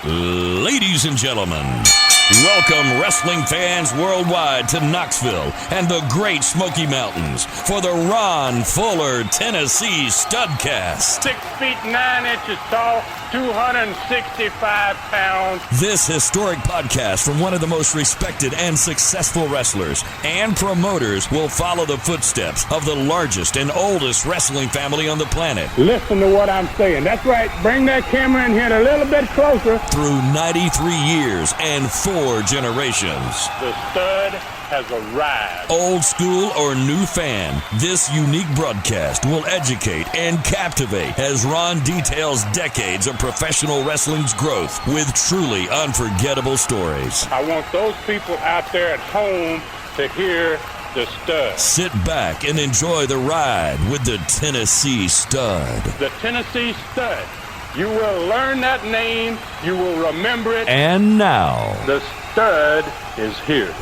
Ladies and gentlemen, welcome wrestling fans worldwide to Knoxville and the Great Smoky Mountains for the Ron Fuller Tennessee Studcast. 6 feet 9 inches tall, 265 pounds. This historic podcast from one of the most respected and successful wrestlers and promoters will follow the footsteps of the largest and oldest wrestling family on the planet. Listen to what I'm saying. That's right. Bring that camera in here a little bit closer. Through 93 years and 4 generations. The stud has arrived. Old school or new fan, this unique broadcast will educate and captivate as Ron details decades of professional wrestling's growth with truly unforgettable stories. I want those people out there at home to hear the stud. Sit back and enjoy the ride with the Tennessee Stud. The Tennessee Stud. You will learn that name. You will remember it. And now, the stud is here.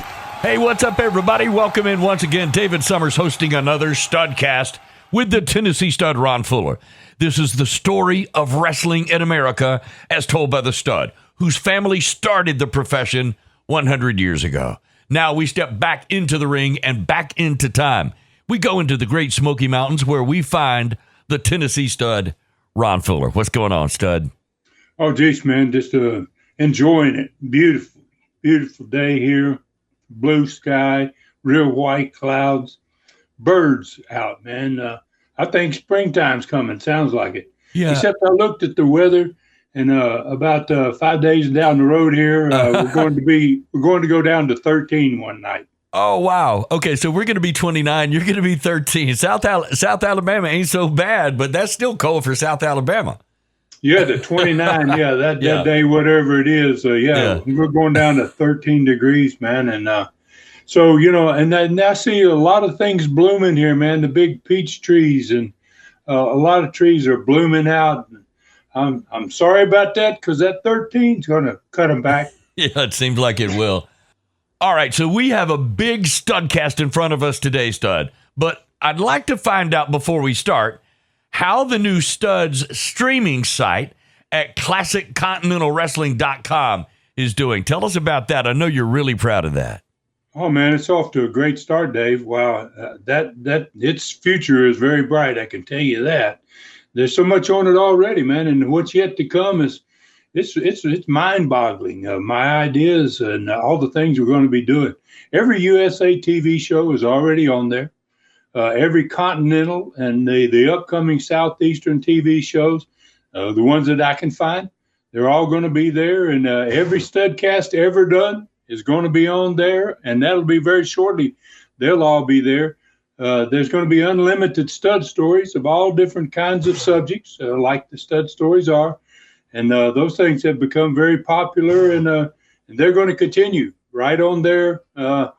Hey, what's up, everybody? Welcome in once again. David Summers hosting another Studcast with the Tennessee Stud, Ron Fuller. This is the story of wrestling in America as told by the Stud, whose family started the profession 100 years ago. Now we step back into the ring and back into time. We go into the Great Smoky Mountains where we find the Tennessee Stud, Ron Fuller. What's going on, Stud? Oh, geez, man, just enjoying it. Beautiful, beautiful day here. Blue sky, real white clouds, birds out, man. I think springtime's coming. Sounds like it. Yeah. Except I looked at the weather, and about 5 days down the road here, we're going to go down to 13 one night. Oh, wow. Okay, so we're going to be 29. You're going to be 13. South Alabama ain't so bad, but that's still cold for South Alabama. Yeah, the 29. Yeah, that day, whatever it is. We're going down to 13 degrees, man. And so, and I see a lot of things blooming here, man. The big peach trees and a lot of trees are blooming out. I'm sorry about that because that 13 is going to cut them back. Yeah, it seems like it will. All right, so we have a big Studcast in front of us today, Stud. But I'd like to find out before we start how the new Stud's streaming site at ClassicContinentalWrestling.com is doing. Tell us about that. I know you're really proud of that. Oh, man, it's off to a great start, Dave. Wow, that its future is very bright, I can tell you that. There's so much on it already, man, and what's yet to come is it's mind-boggling. My ideas and all the things we're going to be doing. Every USA TV show is already on there. Every Continental and the upcoming Southeastern TV shows, the ones that I can find, they're all going to be there. And every Studcast ever done is going to be on there, and that'll be very shortly. They'll all be there. There's going to be unlimited Stud stories of all different kinds of subjects, like the Stud stories are. And those things have become very popular, and they're going to continue right on there. That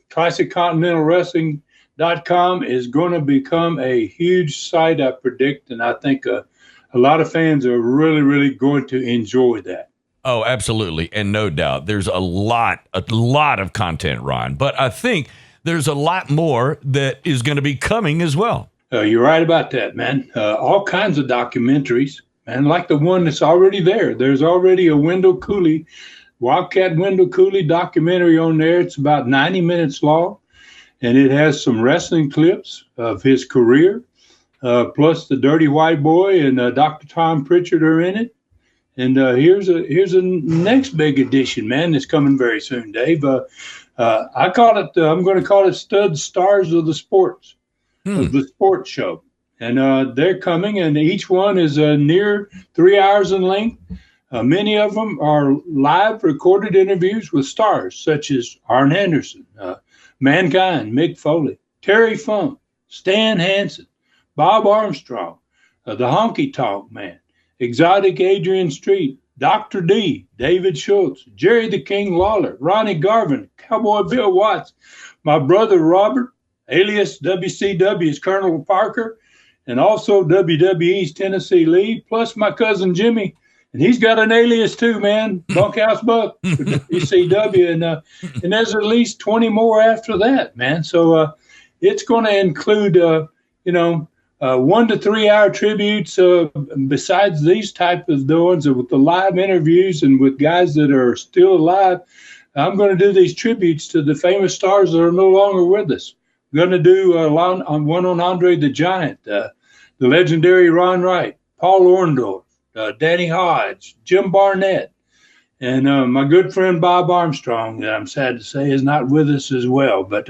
ClassicContinentalWrestling.com is going to become a huge site, I predict, and I think a lot of fans are really, really going to enjoy that. Oh, absolutely, and no doubt. There's a lot of content, Ron, but I think there's a lot more that is going to be coming as well. You're right about that, man. All kinds of documentaries. And like the one that's already there, there's already a Wildcat Wendell Cooley documentary on there. It's about 90 minutes long, and it has some wrestling clips of his career, plus the Dirty White Boy and Dr. Tom Pritchard are in it. And here's a next big edition, man, that's coming very soon, Dave. I'm going to call it Stud Stars of the Sports, of the sports show. And they're coming, and each one is near 3 hours in length. Many of them are live recorded interviews with stars such as Arn Anderson, Mankind, Mick Foley, Terry Funk, Stan Hansen, Bob Armstrong, the Honky Tonk Man, Exotic Adrian Street, Dr. D, David Schultz, Jerry the King Lawler, Ronnie Garvin, Cowboy Bill Watts, my brother Robert, alias WCW's Colonel Parker, and also WWE's Tennessee Lee, plus my cousin Jimmy. And he's got an alias too, man, Bunkhouse Buck, WCW. And there's at least 20 more after that, man. So it's going to include, 1 to 3 hour tributes. Besides these type of ones with the live interviews and with guys that are still alive, I'm going to do these tributes to the famous stars that are no longer with us. I'm going to do one on Andre the Giant, the legendary Ron Wright, Paul Orndorff, Danny Hodge, Jim Barnett, and my good friend Bob Armstrong, that I'm sad to say is not with us as well. But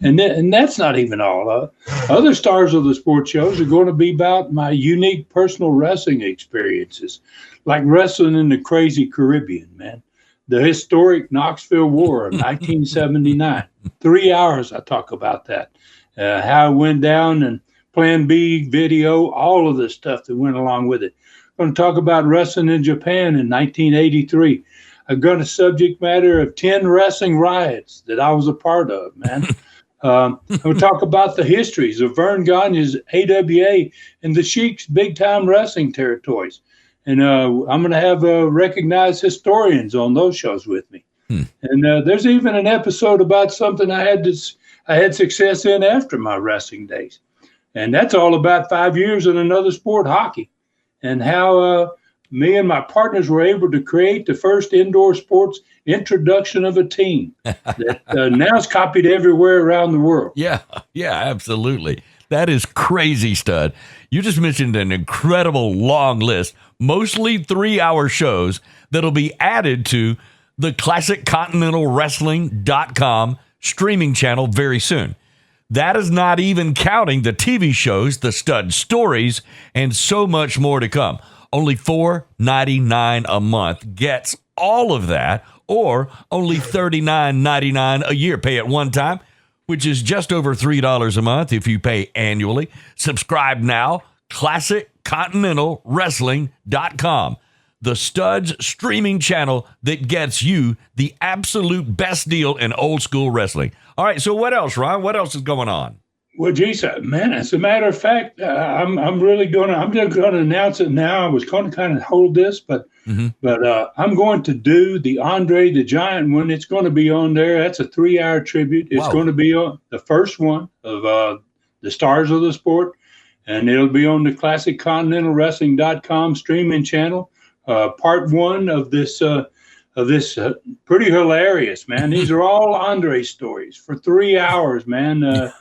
and that's not even all. Other stars of the sports shows are going to be about my unique personal wrestling experiences, like wrestling in the crazy Caribbean, man. The historic Knoxville War of 1979. 3 hours I talk about that, how it went down, and Plan B video, all of the stuff that went along with it. I'm going to talk about wrestling in Japan in 1983. I've got a subject matter of 10 wrestling riots that I was a part of, man. I'm going to talk about the histories of Vern Gagne's AWA and the Sheik's big-time wrestling territories. And I'm going to have recognized historians on those shows with me. And there's even an episode about something I had success in after my wrestling days. And that's all about 5 years in another sport, hockey, and how me and my partners were able to create the first indoor sports introduction of a team that now is copied everywhere around the world. Yeah, absolutely. That is crazy, Stud. You just mentioned an incredible long list, mostly 3-hour shows that'll be added to the ClassicContinentalWrestling.com streaming channel very soon. That is not even counting the TV shows, the Stud Stories, and so much more to come. Only $4.99 a month gets all of that, or only $39.99 a year. Pay at one time, which is just over $3 a month if you pay annually. Subscribe now, ClassicContinentalWrestling.com. The Studs streaming channel that gets you the absolute best deal in old school wrestling. All right, so what else, Ron? What else is going on? Well, geez, man, as a matter of fact, I'm just going to announce it now. I was going to kind of hold this, but I'm going to do the Andre the Giant one. It's going to be on there. That's a 3-hour tribute. It's going to be on the first one of the stars of the sport, and it'll be on the ClassicContinentalWrestling.com streaming channel. Part one of this pretty hilarious, man. These are all Andre stories for 3 hours, man.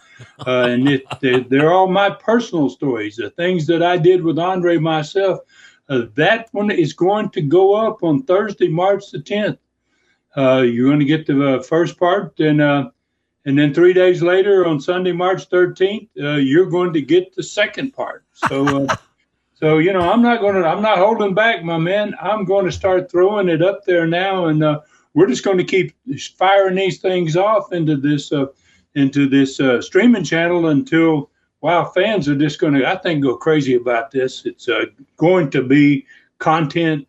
And they're all my personal stories, the things that I did with Andre myself. That one is going to go up on Thursday, March the 10th. You're going to get the first part, and then 3 days later on Sunday, March 13th, you're going to get the second part. So. So, I'm not holding back, my man. I'm going to start throwing it up there now, and we're just going to keep firing these things off into this streaming channel until, fans are just going to, I think, go crazy about this. It's going to be content,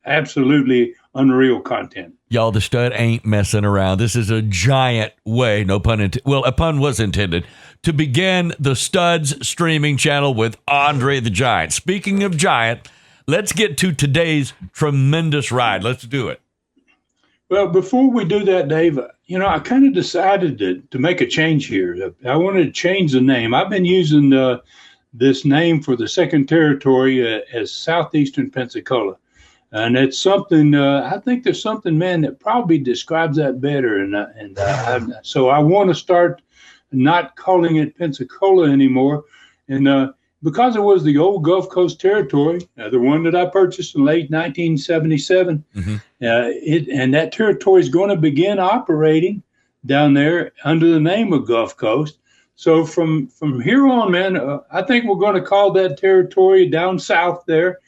absolutely unreal content. Y'all, the Stud ain't messing around. This is a giant way, no pun intended. Well, a pun was intended, to begin the Studs streaming channel with Andre the Giant. Speaking of giant, let's get to today's tremendous ride. Let's do it. Well, before we do that, Dave, I kind of decided to make a change here. I wanted to change the name. I've been using this name for the second territory as Southeastern Pensacola. And it's something, I think there's something, man, that probably describes that better. So I want to start not calling it Pensacola anymore. And because it was the old Gulf Coast territory, the one that I purchased in late 1977, and that territory is going to begin operating down there under the name of Gulf Coast. So from here on, man, I think we're going to call that territory down south there.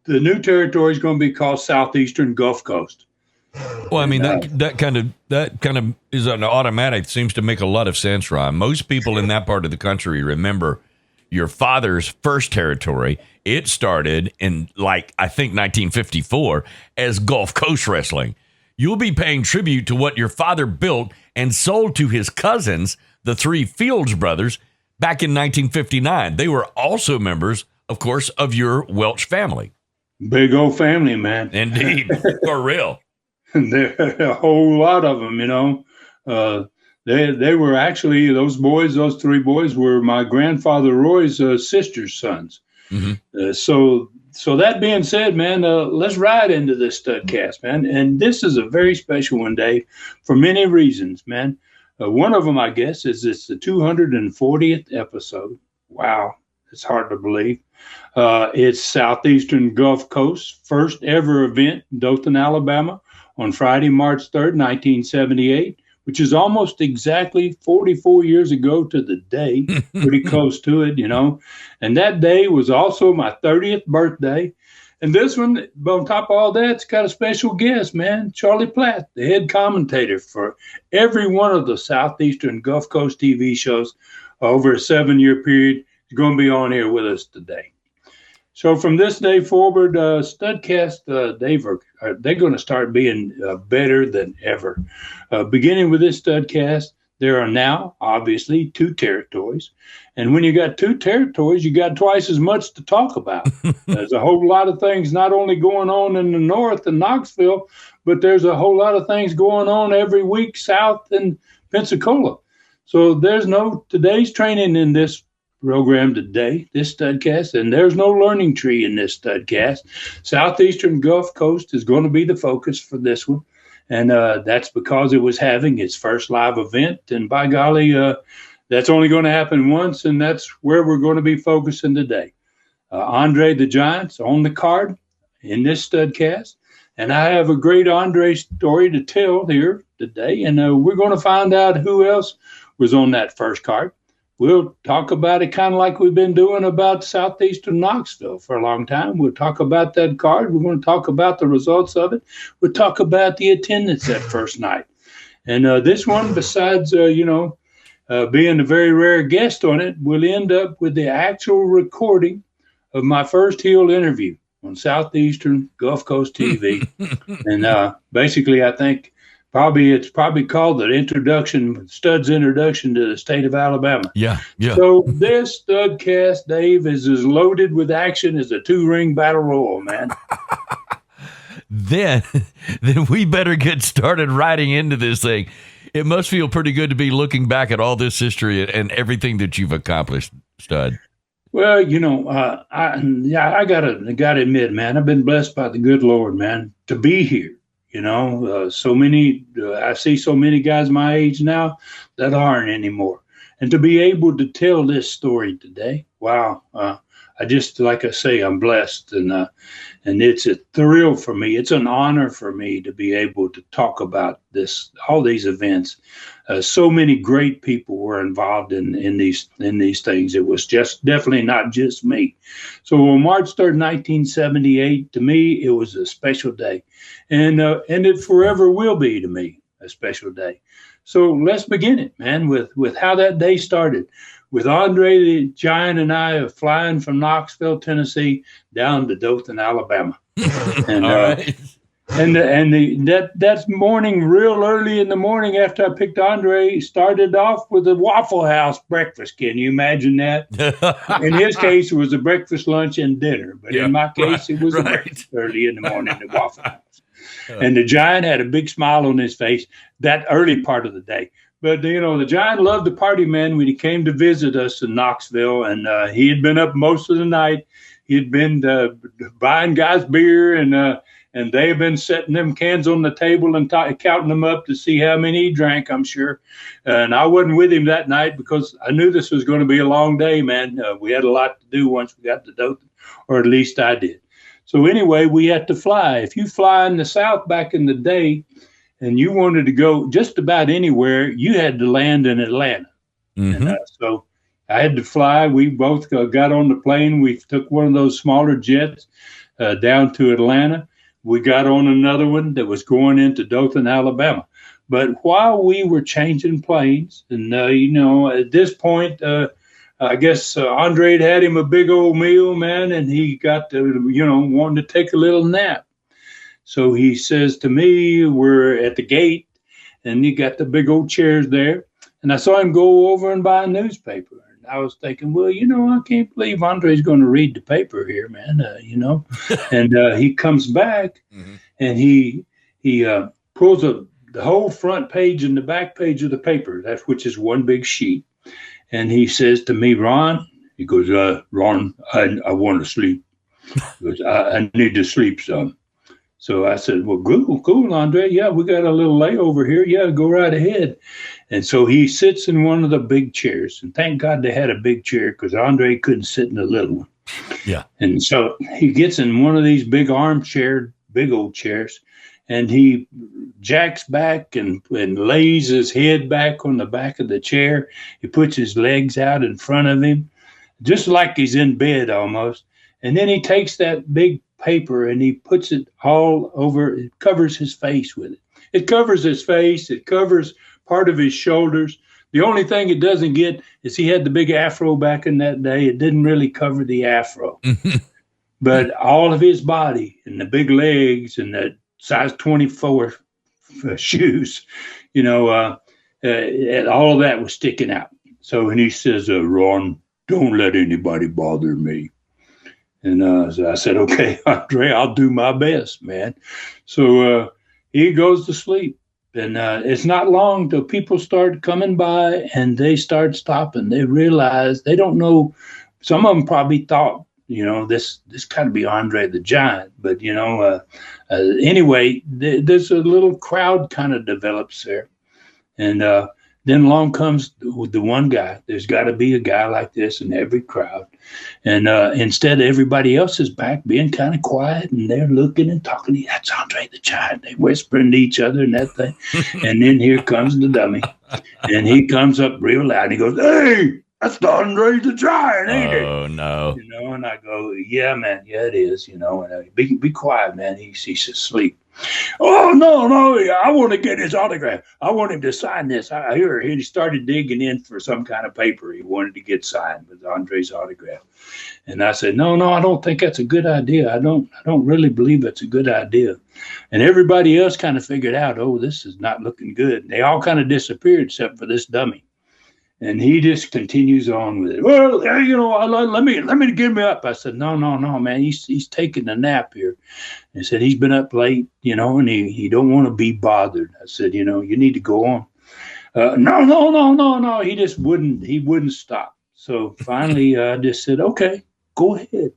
The new territory is going to be called Southeastern Gulf Coast. Well, I mean, that kind of is an automatic. Seems to make a lot of sense, Ron. Most people in that part of the country remember your father's first territory. It started in, I think 1954 as Gulf Coast Wrestling. You'll be paying tribute to what your father built and sold to his cousins, the three Fields brothers, back in 1959. They were also members, of course, of your Welch family. Big old family, man. Indeed. For real. There are a whole lot of them, They were actually, those boys, those three boys were my grandfather Roy's sister's sons. Mm-hmm. So that being said, man, let's ride into this studcast, man. And this is a very special one, Dave, for many reasons, man. One of them, I guess, is it's the 240th episode. Wow, it's hard to believe. It's Southeastern Gulf Coast first ever event in Dothan, Alabama, on Friday, March 3rd, 1978, which is almost exactly 44 years ago to the day, pretty close to it, you know. And that day was also my 30th birthday. And this one, on top of all that, it's got a special guest, man, Charlie Platt, the head commentator for every one of the Southeastern Gulf Coast TV shows over a 7-year period. He's going to be on here with us today. So from this day forward, Studcast, Dave, they're going to start being better than ever. Beginning with this Studcast, there are now, obviously, 2 territories. And when you got 2 territories, you got twice as much to talk about. There's a whole lot of things not only going on in the north in Knoxville, but there's a whole lot of things going on every week south in Pensacola. So there's no today's training in this program today, this Studcast, and there's no learning tree in this Studcast. Southeastern Gulf Coast is going to be the focus for this one. And that's because it was having its first live event. And by golly, that's only going to happen once, and that's where we're going to be focusing today. Andre the Giant's on the card in this Studcast. And I have a great Andre story to tell here today. And we're going to find out who else was on that first card. We'll talk about it kind of like we've been doing about Southeastern Knoxville for a long time. We'll talk about that card. We're going to talk about the results of it. We'll talk about the attendance that first night. And this one, besides, being a very rare guest on it, we'll end up with the actual recording of my first heel interview on Southeastern Gulf Coast TV. And basically, I think it's probably called the Stud's Introduction to the State of Alabama. Yeah. So this Studcast, Dave, is as loaded with action as a 2-ring battle royal, man. Then we better get started riding into this thing. It must feel pretty good to be looking back at all this history and everything that you've accomplished, Stud. Well, I gotta admit, man, I've been blessed by the good Lord, man, to be here. I see so many guys my age now that aren't anymore. And to be able to tell this story today, wow, I just, like I say, I'm blessed. And it's a thrill for me. It's an honor for me to be able to talk about all these events. So many great people were involved in these things. It was just definitely not just me. So on March 3rd, 1978, to me, it was a special day. And it forever will be to me a special day. So let's begin it, man, with how that day started. With Andre the Giant and I flying from Knoxville, Tennessee, down to Dothan, Alabama. And right. That morning, real early in the morning after I picked Andre, started off with a Waffle House breakfast. Can you imagine that? In his case, it was a breakfast, lunch, and dinner. But in my case, it was a breakfast early in the morning at Waffle House. And the Giant had a big smile on his face that early part of the day. But, the Giant loved the party, man, when he came to visit us in Knoxville. And he had been up most of the night. He had been buying guys beer, and they had been setting them cans on the table and counting them up to see how many he drank, I'm sure. And I wasn't with him that night because I knew this was going to be a long day, man. We had a lot to do once we got to Dothan, or at least I did. So anyway, we had to fly. If you fly in the South back in the day and you wanted to go just about anywhere, you had to land in Atlanta. Mm-hmm. And so I had to fly. We both got on the plane. We took one of those smaller jets down to Atlanta. We got on another one that was going into Dothan, Alabama. But while we were changing planes, and, at this point, I guess Andre had him a big old meal, man, and he got to, wanting to take a little nap. So he says to me, we're at the gate, and he got the big old chairs there. And I saw him go over and buy a newspaper. And I was thinking, well, I can't believe Andre's going to read the paper here, man, And he comes back, mm-hmm. and he pulls a the whole front page and the back page of the paper, which is one big sheet. And he says to me, Ron, he goes, Ron, I want to sleep. He goes, I need to sleep some. So I said, well, cool, Andre. Yeah, we got a little layover here. Yeah, go right ahead. And so he sits in one of the big chairs. And thank God they had a big chair because Andre couldn't sit in a little one. Yeah. And so he gets in one of these big big old chairs, and he jacks back and lays his head back on the back of the chair. He puts his legs out in front of him, just like he's in bed almost. And then he takes that big paper and he puts it all over. It covers his face with it. It covers his face. It covers part of his shoulders. The only thing it doesn't get is he had the big afro back in that day. It didn't really cover the afro. But all of his body and the big legs and the size 24 shoes, all of that was sticking out. So, and he says, Ron, don't let anybody bother me. And so I said, okay, Andre, I'll do my best, man. So he goes to sleep. And it's not long till people start coming by and they start stopping. They realize they don't know. Some of them probably thought, this got to be Andre the Giant. But, anyway, there's a little crowd kind of develops there. And then along comes the one guy. There's got to be a guy like this in every crowd. And instead of everybody else is back being kind of quiet, and they're looking and talking. That's Andre the Giant. They whispering to each other and that thing. And then here comes the dummy. And he comes up real loud. And he goes, hey, that's Andre the Giant, ain't it? Oh, no. And I go, yeah, man. Yeah, it is. And be quiet, man. He's asleep. Oh, no, I want to get his autograph. I want him to sign this. I hear he started digging in for some kind of paper he wanted to get signed with Andre's autograph. And I said, no, I don't think that's a good idea. I don't really believe that's a good idea. And everybody else kind of figured out, oh, this is not looking good. And they all kind of disappeared except for this dummy. And he just continues on with it. Well, let me get me up. I said, no, man. He's taking a nap here. And he said he's been up late, and he don't want to be bothered. I said, you need to go on. No. He just wouldn't stop. So finally, I just said, okay, go ahead.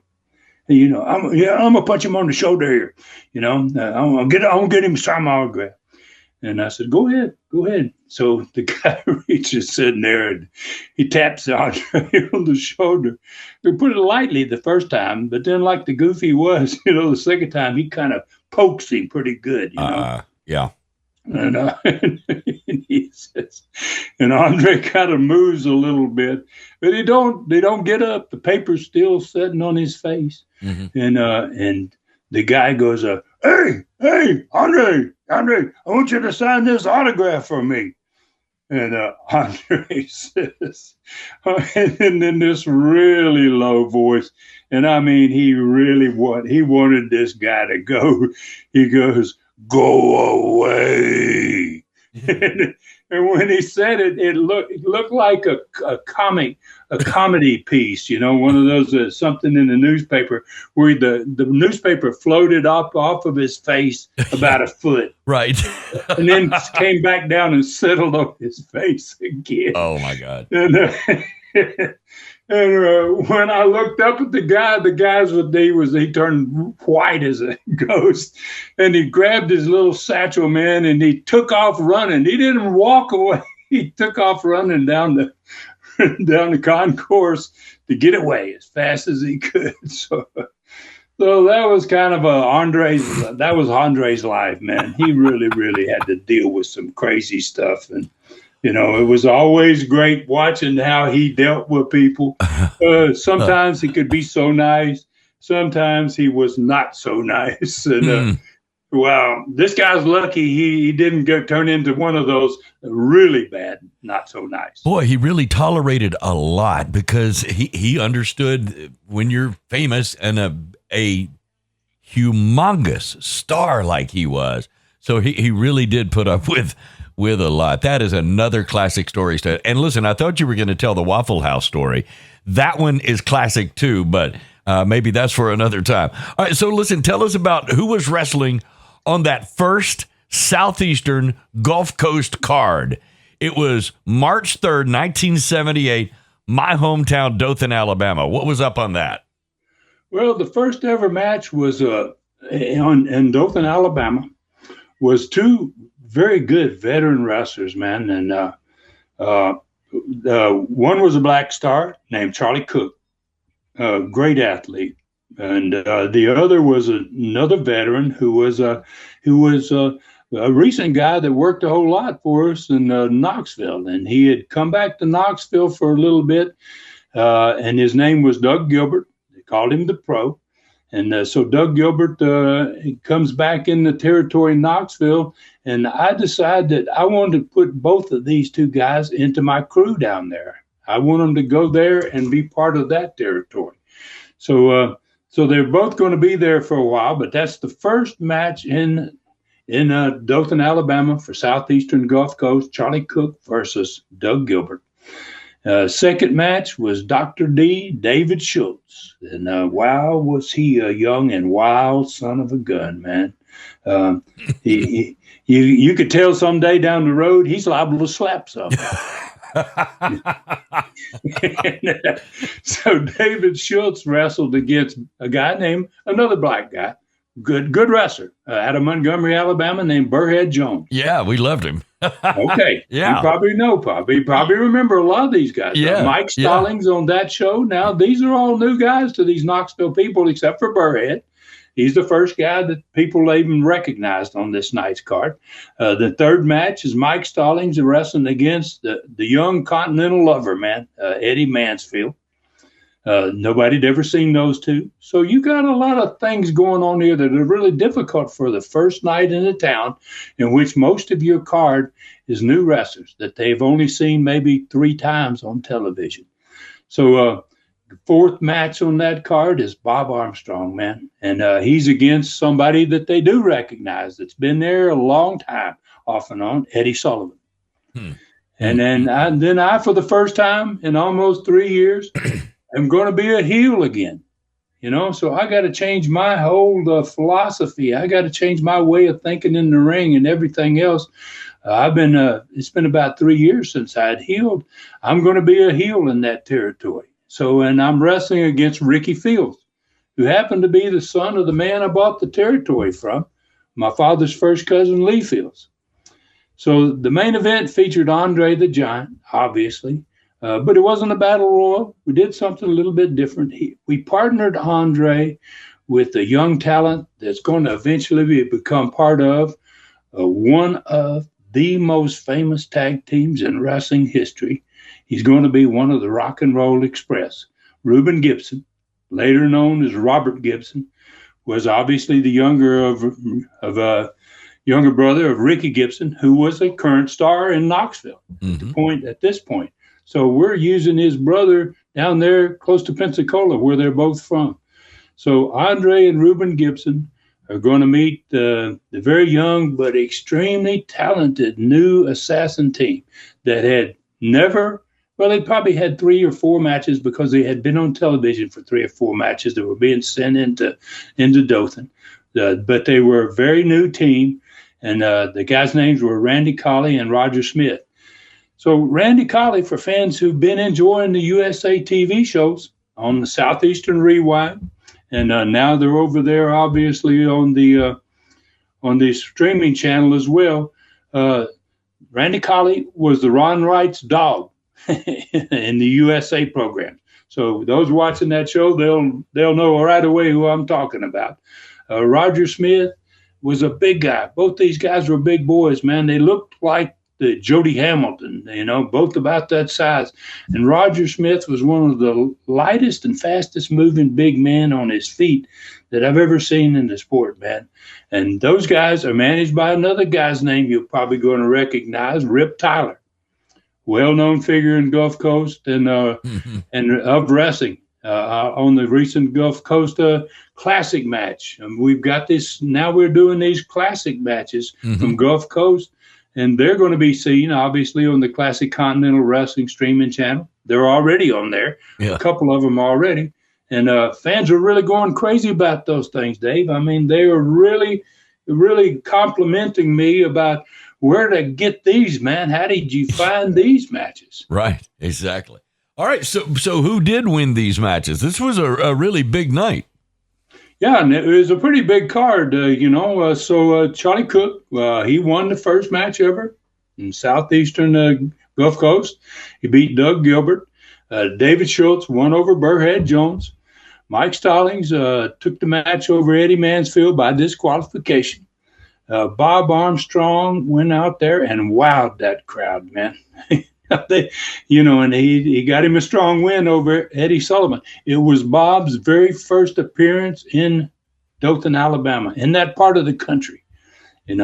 And, I'm gonna punch him on the shoulder here. I'm gonna get him to sign my autograph. And I said, go ahead. So the guy reaches sitting there and he taps Andre on the shoulder. He put it lightly the first time, but then like the goofy was, the second time he kind of pokes him pretty good, Yeah. And he says, and Andre kind of moves a little bit, but they don't get up. The paper's still sitting on his face. Mm-hmm. And the guy goes, hey, Andre, I want you to sign this autograph for me. And Andre says, and in this really low voice, and I mean, he wanted this guy to go. He goes, go away. And when he said it, it looked like a comedy piece, one of those something in the newspaper where the newspaper floated up off of his face about a foot, right, and then came back down and settled on his face again. Oh my God! And when I looked up at the guys he turned white as a ghost, and he grabbed his little satchel, man, and he took off running. He didn't walk away. He took off running down the concourse to get away as fast as he could. So that was kind of Andre's life, man. He really, really had to deal with some crazy stuff. And it was always great watching how he dealt with people. Sometimes he could be so nice. Sometimes he was not so nice. And well, this guy's lucky he didn't turn into one of those really bad, not so nice. Boy, he really tolerated a lot because he understood when you're famous and a humongous star like he was. So he really did put up with a lot. That is another classic story. And listen, I thought you were going to tell the Waffle House story. That one is classic too, but maybe that's for another time. All right, so listen, tell us about who was wrestling on that first Southeastern Gulf Coast card. It was March 3rd, 1978, my hometown, Dothan, Alabama. What was up on that? Well, the first ever match was in Dothan, Alabama, was two very good veteran wrestlers, man. And one was a black star named Charlie Cook, a great athlete. And the other was another veteran who was a recent guy that worked a whole lot for us in Knoxville. And he had come back to Knoxville for a little bit, and his name was Doug Gilbert. They called him the Pro. And so Doug Gilbert comes back in the territory in Knoxville, and I decided that I wanted to put both of these two guys into my crew down there. I want them to go there and be part of that territory. So they're both going to be there for a while, but that's the first match in Dothan, Alabama for Southeastern Gulf Coast, Charlie Cook versus Doug Gilbert. Second match was Dr. D, David Schultz. And wow, was he a young and wild son of a gun, man. You could tell someday down the road he's liable to slap something. So David Schultz wrestled against a guy named another black guy, good wrestler out of Montgomery, Alabama, named Burhead Jones. Yeah, we loved him. Okay. Yeah. You probably know, you probably remember a lot of these guys. Yeah. Mike Stallings on that show. Now, these are all new guys to these Knoxville people, except for Burhead. He's the first guy that people even recognized on this night's card. The third match is Mike Stallings wrestling against the young Continental Lover, man, Eddie Mansfield. Nobody'd ever seen those two. So you got a lot of things going on here that are really difficult for the first night in the town, in which most of your card is new wrestlers that they've only seen maybe 3 times on television. So the fourth match on that card is Bob Armstrong, man. And he's against somebody that they do recognize that's been there a long time, off and on, Eddie Sullivan. And then I, for the first time in almost 3 years, am going to be a heel again. So I got to change my whole philosophy. I got to change my way of thinking in the ring and everything else. It's been about 3 years since I'd healed. I'm going to be a heel in that territory. So, and I'm wrestling against Ricky Fields, who happened to be the son of the man I bought the territory from, my father's first cousin, Lee Fields. So the main event featured Andre the Giant, obviously, but it wasn't a battle royal. We did something a little bit different. We partnered Andre with a young talent that's going to eventually become part of one of the most famous tag teams in wrestling history. He's going to be one of the Rock and Roll Express. Reuben Gibson, later known as Robert Gibson, was obviously the younger brother of Ricky Gibson, who was a current star in Knoxville at this point. So we're using his brother down there close to Pensacola, where they're both from. So Andre and Reuben Gibson are going to meet the very young but extremely talented new assassin team that had never. Well, they probably had 3 or 4 matches because they had been on television for 3 or 4 matches that were being sent into Dothan. But they were a very new team, and the guys' names were Randy Colley and Roger Smith. So Randy Colley, for fans who've been enjoying the USA TV shows on the Southeastern Rewind, and now they're over there, obviously, on the streaming channel as well. Randy Colley was the Ron Wright's dog in the USA program. So those watching that show, they'll know right away who I'm talking about. Roger Smith was a big guy. Both these guys were big boys, man. They looked like the Jody Hamilton, both about that size. And Roger Smith was one of the lightest and fastest moving big men on his feet that I've ever seen in the sport, man. And those guys are managed by another guy's name you're probably going to recognize, Rip Tyler. Well-known figure in Gulf Coast and of wrestling on the recent Gulf Coast Classic match. And we've got this, now we're doing these Classic matches from Gulf Coast, and they're going to be seen, obviously, on the Classic Continental Wrestling streaming channel. They're already on there, a couple of them already. And fans are really going crazy about those things, Dave. I mean, they are really really complimenting me about where to get these, man. How did you find these matches? Right, exactly. All right, so who did win these matches? This was a really big night. Yeah, and it was a pretty big card, So Charlie Cook, he won the first match ever in Southeastern Gulf Coast. He beat Doug Gilbert. David Schultz won over Burrhead Jones. Mike Stallings took the match over Eddie Mansfield by disqualification. Bob Armstrong went out there and wowed that crowd, man. And he got him a strong win over Eddie Sullivan. It was Bob's very first appearance in Dothan, Alabama, in that part of the country, And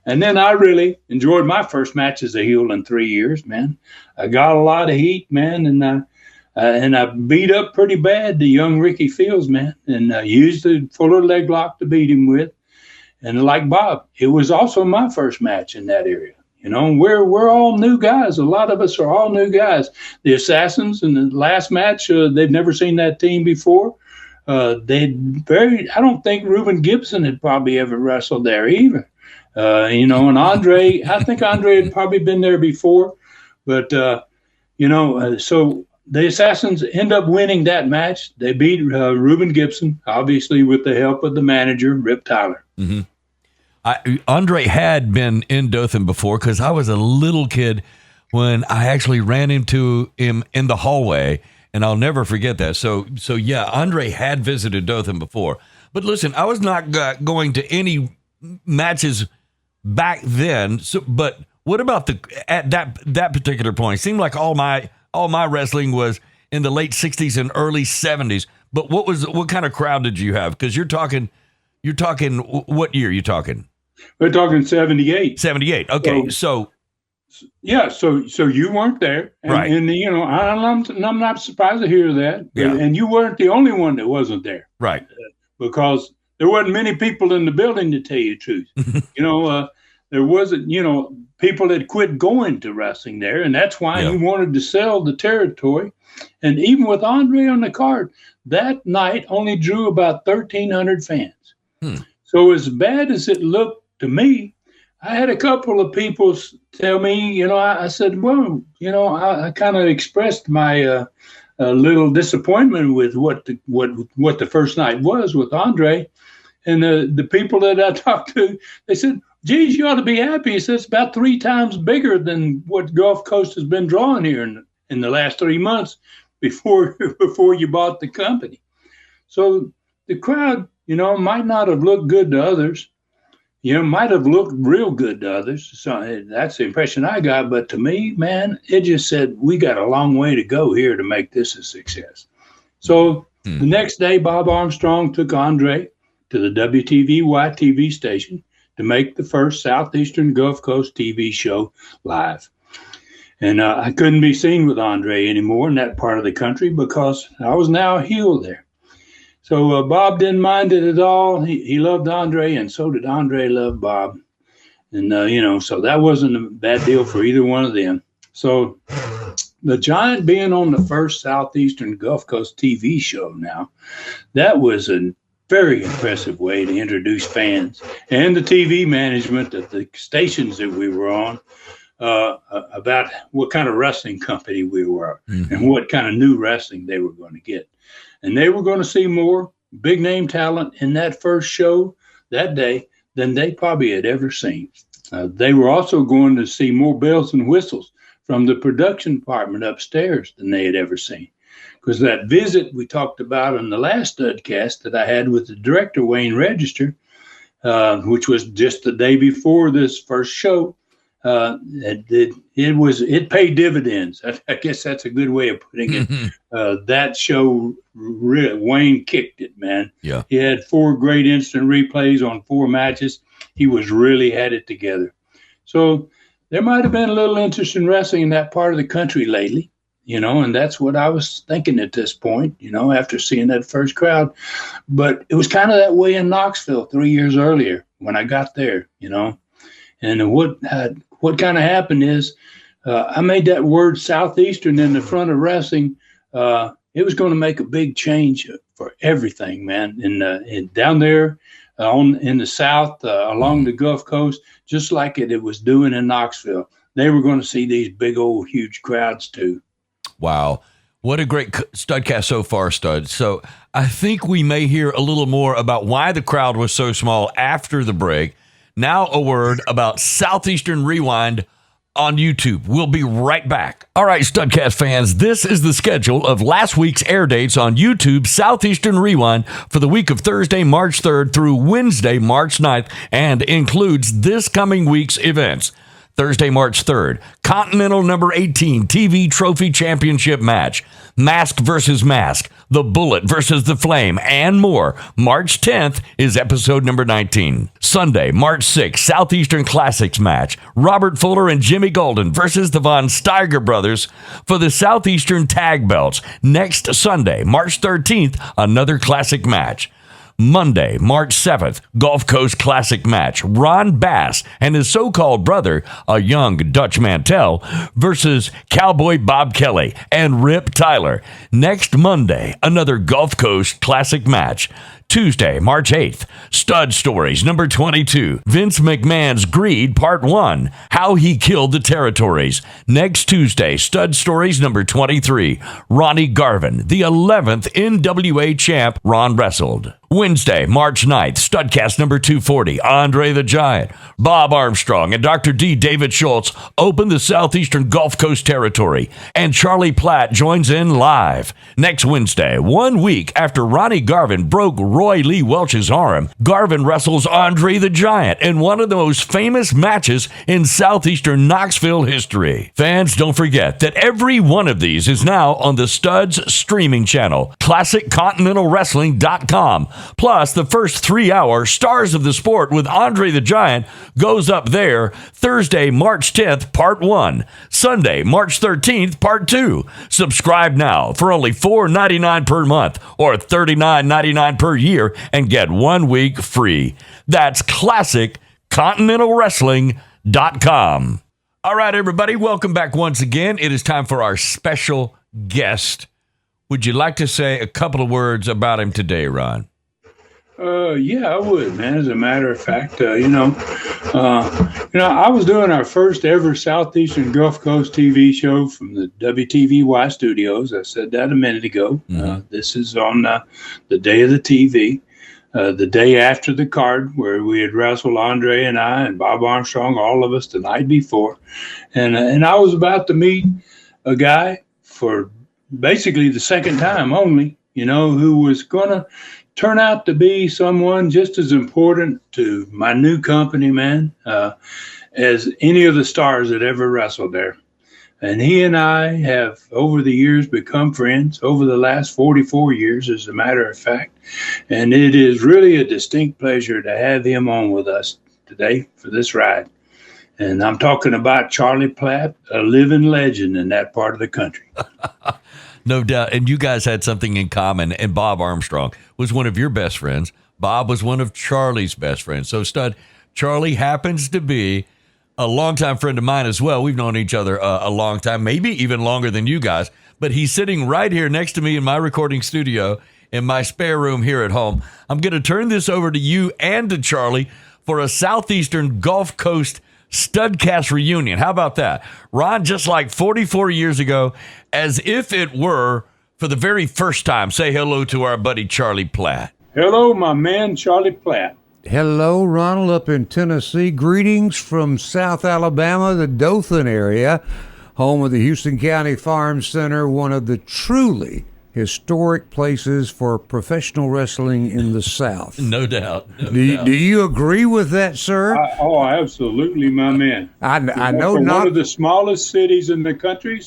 then I really enjoyed my first match as a heel in 3 years, man. I got a lot of heat, man, and I beat up pretty bad the young Ricky Fields, man, and used the Fuller leg lock to beat him with. And like Bob, it was also my first match in that area. We're all new guys. A lot of us are all new guys. The Assassins in the last match, they've never seen that team before. I don't think Reuben Gibson had probably ever wrestled there either. And Andre, I think Andre had probably been there before. But, so the Assassins end up winning that match. They beat Reuben Gibson, obviously with the help of the manager, Rip Tyler. Mm-hmm. Andre had been in Dothan before because I was a little kid when I actually ran into him in the hallway, and I'll never forget that. So yeah, Andre had visited Dothan before. But listen, I was not going to any matches back then. But what about at that particular point? It seemed like all my wrestling was in the late 60s and early 70s. But what kind of crowd did you have? Because you're talking. What year are you talking? We're talking 78. 78. Okay, so yeah, so you weren't there, and, right? And I'm not surprised to hear that. Yeah. And you weren't the only one that wasn't there, right? Because there wasn't many people in the building, to tell you the truth. There wasn't, people had quit going to wrestling there, and that's why he wanted to sell the territory. And even with Andre on the card, that night only drew about 1,300 fans. So as bad as it looked to me, I had a couple of people tell me, I said, well, I kind of expressed my little disappointment with what the first night was with Andre. And the people that I talked to, they said, geez, you ought to be happy. He said, it's about 3 times bigger than what Gulf Coast has been drawing here in the last 3 months before you bought the company. So the crowd, might not have looked good to others. Might have looked real good to others. So that's the impression I got. But to me, man, it just said, we got a long way to go here to make this a success. So the next day, Bob Armstrong took Andre to the WTVY TV station to make the first Southeastern Gulf Coast TV show live. And I couldn't be seen with Andre anymore in that part of the country because I was now a heel there. So Bob didn't mind it at all. He loved Andre, and so did Andre love Bob. And, so that wasn't a bad deal for either one of them. So the Giant being on the first Southeastern Gulf Coast TV show now, that was a very impressive way to introduce fans and the TV management of the stations that we were on about what kind of wrestling company we were and what kind of new wrestling they were going to get. And they were going to see more big name talent in that first show that day than they probably had ever seen. They were also going to see more bells and whistles from the production department upstairs than they had ever seen. Because that visit we talked about in the last studcast that I had with the director, Wayne Register, which was just the day before this first show, it paid dividends. I guess that's a good way of putting it. That show, Wayne kicked it, man. Yeah. He had 4 great instant replays on 4 matches. He really had it together. So there might have been a little interest in wrestling in that part of the country lately, and that's what I was thinking at this point, after seeing that first crowd. But it was kind of that way in Knoxville 3 years earlier when I got there, And what kind of happened is I made that word Southeastern in the front of wrestling. It was going to make a big change for everything, man. And down there, in the South, along the Gulf Coast, just like it was doing in Knoxville. They were going to see these big old huge crowds too. Wow. What a great Studcast so far, Stud. So I think we may hear a little more about why the crowd was so small after the break. Now a word about Southeastern Rewind on YouTube. We'll be right back. All right, Studcast fans, this is the schedule of last week's air dates on YouTube Southeastern Rewind for the week of Thursday, March 3rd through Wednesday, March 9th, and includes this coming week's events. Thursday, March 3rd, Continental number 18 TV Trophy Championship match, Mask versus Mask, The Bullet versus The Flame, and more. March 10th is episode number 19. Sunday, March 6th, Southeastern Classics match, Robert Fuller and Jimmy Golden versus the Von Steiger brothers for the Southeastern Tag Belts. Next Sunday, March 13th, another classic match. Monday, March 7th, Gulf Coast Classic match, Ron Bass and his so-called brother, a young Dutch Mantell, versus Cowboy Bob Kelly and Rip Tyler. Next Monday, another Gulf Coast Classic match. Tuesday, March 8th, Stud Stories number 22, Vince McMahon's Greed Part 1, How He Killed the Territories. Next Tuesday, Stud Stories number 23, Ronnie Garvin, the 11th NWA champ Ron wrestled. Wednesday, March 9th, Studcast number 240, Andre the Giant, Bob Armstrong, and Dr. D. David Schultz open the Southeastern Gulf Coast territory, and Charlie Platt joins in live. Next Wednesday, 1 week after Ronnie Garvin broke Roy Lee Welch's arm, Garvin wrestles Andre the Giant in one of the most famous matches in Southeastern Knoxville history. Fans, don't forget that every one of these is now on the Studs streaming channel, ClassicContinentalWrestling.com. Plus, the first 3 hour Stars of the Sport with Andre the Giant goes up there Thursday, March 10th, Part 1. Sunday, March 13th, Part 2. Subscribe now for only $4.99 per month or $39.99 per year and get 1 week free. That's ClassicContinentalWrestling.com. All right, everybody, welcome back once again. It is time for our special guest. Would you like to say a couple of words about him today, Ron? Yeah, I would, man. As a matter of fact, I was doing our first ever Southeastern Gulf Coast TV show from the WTVY studios. I said that a minute ago. This is on the day of the TV, the day after the card where we had wrestled Andre and I and Bob Armstrong, all of us the night before. And I was about to meet a guy for basically the second time only, who was going to turn out to be someone just as important to my new company, man, as any of the stars that ever wrestled there. And he and I have, over the years, become friends, over the last 44 years, as a matter of fact. And it is really a distinct pleasure to have him on with us today for this ride. And I'm talking about Charlie Platt, a living legend in that part of the country. No doubt. And you guys had something in common. And Bob Armstrong was one of your best friends. Bob was one of Charlie's best friends. So, Stud, Charlie happens to be a longtime friend of mine as well. We've known each other a long time, maybe even longer than you guys. But he's sitting right here next to me in my recording studio in my spare room here at home. I'm going to turn this over to you and to Charlie for a Southeastern Gulf Coast Studcast reunion. How about that? Ron, just like 44 years ago, as if it were for the very first time, say hello to our buddy Charlie Platt. Hello, my man, Charlie Platt. Hello, Ronald, up in Tennessee. Greetings from South Alabama, the Dothan area, home of the Houston County Farm Center, one of the truly historic places for professional wrestling in the South. No doubt. Do you agree with that, sir? Absolutely, my man. I know not one of the smallest cities in the country,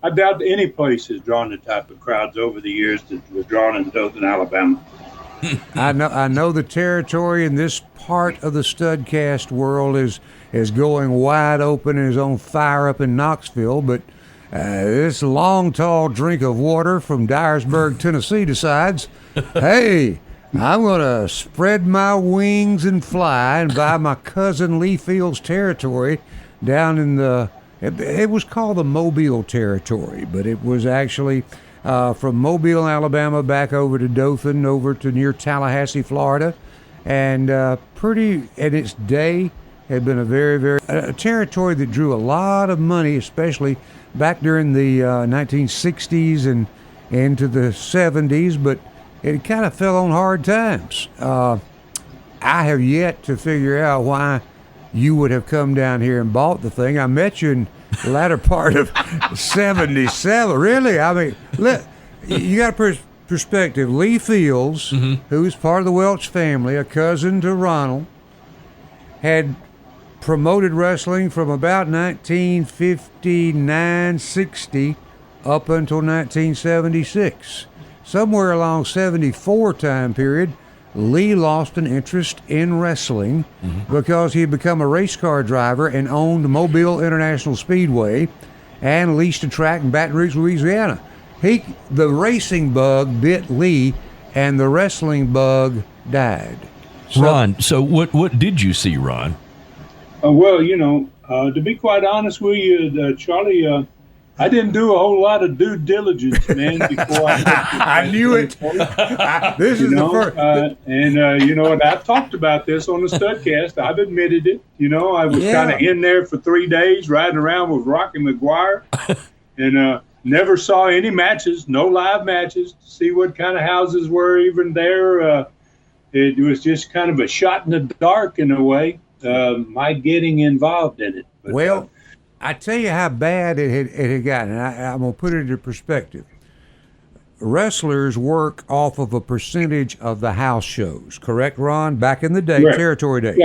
I doubt any place has drawn the type of crowds over the years that was drawn in Dothan, Alabama. I know the territory in this part of the Studcast world is going wide open and is on fire up in Knoxville, but this long, tall drink of water from Dyersburg, Tennessee decides, hey, I'm going to spread my wings and fly and buy my cousin Lee Field's territory down in it was called the Mobile Territory, but it was actually from Mobile, Alabama, back over to Dothan, over to near Tallahassee, Florida, and pretty at its day had been a very a territory that drew a lot of money, especially back during the 1960s and into the 70s, but it kind of fell on hard times. I have yet to figure out why you would have come down here and bought the thing. I met you in the latter part of 77. Really? I mean, look, you got perspective. Lee Fields, who's part of the Welch family, a cousin to Ronald, had promoted wrestling from about 1959-60 up until 1976. Somewhere along 74 time period, Lee lost an interest in wrestling because he had become a race car driver and owned Mobile International Speedway and leased a track in Baton Rouge, Louisiana. The racing bug bit Lee, and the wrestling bug died. Ron, so what did you see, Ron? Well, to be quite honest with you, Charlie, I didn't do a whole lot of due diligence, man, before I knew it. This is the first. And I've talked about this on the Studcast. I've admitted it. I was kind of in there for 3 days riding around with Rocky McGuire and never saw any matches, no live matches, to see what kind of houses were even there. It was just kind of a shot in the dark in a way, my getting involved in it. But, I tell you how bad it had gotten, and I'm going to put it into perspective. Wrestlers work off of a percentage of the house shows, correct, Ron? Back in the day, right. Territory days.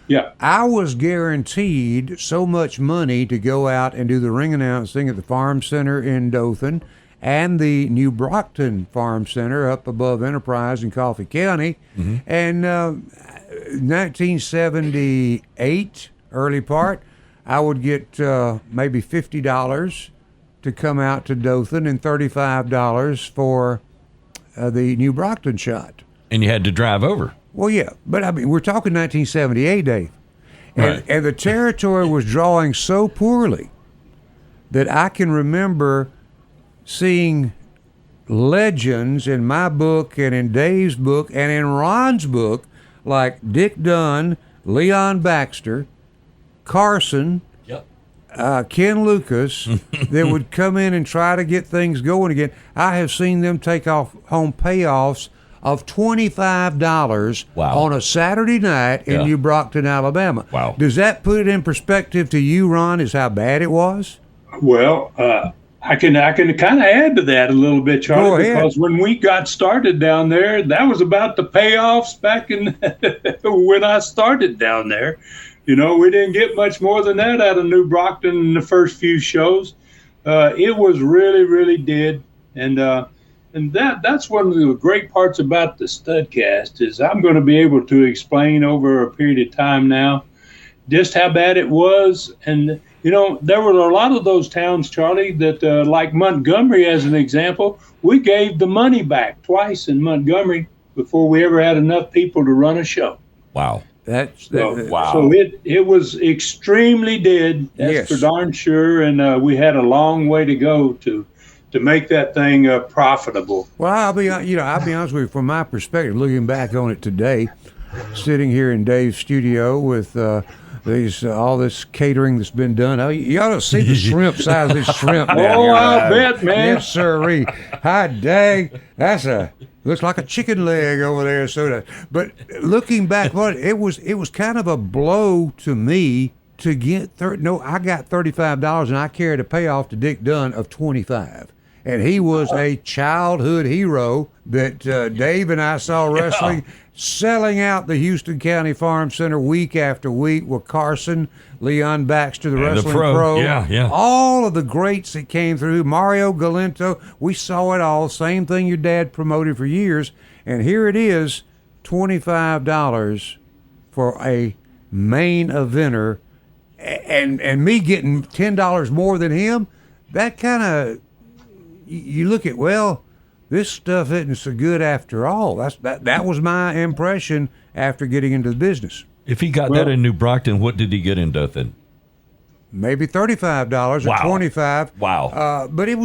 Yeah. I was guaranteed so much money to go out and do the ring announcing at the Farm Center in Dothan and the New Brockton Farm Center up above Enterprise in Coffee County. And 1978, early part, I would get maybe $50 to come out to Dothan and $35 for the New Brockton shot. And you had to drive over. Well, yeah, but I mean, we're talking 1978, Dave. Right. And the territory was drawing so poorly that I can remember seeing legends in my book and in Dave's book and in Ron's book, like Dick Dunn, Leon Baxter, Carson, Ken Lucas, that would come in and try to get things going again. I have seen them take home payoffs of $25 on a Saturday night in New Brockton, Alabama. Wow. Does that put it in perspective to you, Ron, as how bad it was? Well, I can kind of add to that a little bit, Charlie, because when we got started down there, that was about the payoffs back in when I started down there. We didn't get much more than that out of New Brockton in the first few shows. It was really, really dead. And that's one of the great parts about the Studcast is I'm going to be able to explain over a period of time now just how bad it was. And, there were a lot of those towns, Charlie, that like Montgomery, as an example, we gave the money back twice in Montgomery before we ever had enough people to run a show. Wow. Wow. So it was extremely dead. That's for darn sure. And we had a long way to go to make that thing profitable. Well, I'll be honest with you, from my perspective, looking back on it today, sitting here in Dave's studio with all this catering that's been done. Oh, you ought to see the shrimp size of this shrimp. I'll bet, man. Yes, sirree. Hi, Dag. Looks like a chicken leg over there. But looking back, it was kind of a blow to me to get I got $35 and I carried a payoff to Dick Dunn of $25. And he was a childhood hero that Dave and I saw wrestling, selling out the Houston County Farm Center week after week with Carson, Leon Baxter, the wrestling pro. Yeah. All of the greats that came through, Mario Galento. We saw it all. Same thing your dad promoted for years. And here it is, $25 for a main eventer. And me getting $10 more than him, that kind of... You look at, this stuff isn't so good after all. That was my impression after getting into the business. If he got that in New Brockton, what did he get in Dothan? maybe $35 or $25. Wow. But it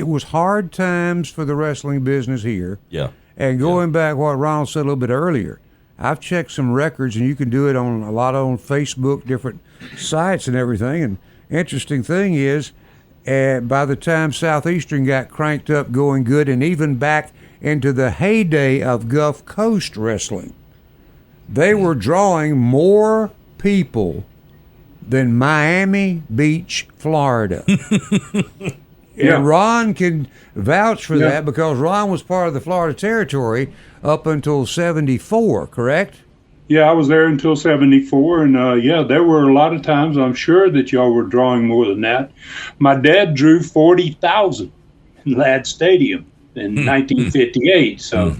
was hard times for the wrestling business here. Yeah. And going back what Ronald said a little bit earlier, I've checked some records, and you can do it on a lot on Facebook, different sites and everything. And interesting thing is, by the time Southeastern got cranked up going good, and even back into the heyday of Gulf Coast wrestling, they were drawing more people than Miami Beach, Florida. Yeah. And Ron can vouch for that because Ron was part of the Florida territory up until 74, correct? Yeah, I was there until 74, and there were a lot of times I'm sure that y'all were drawing more than that. My dad drew 40,000 in Ladd Stadium in 1958, so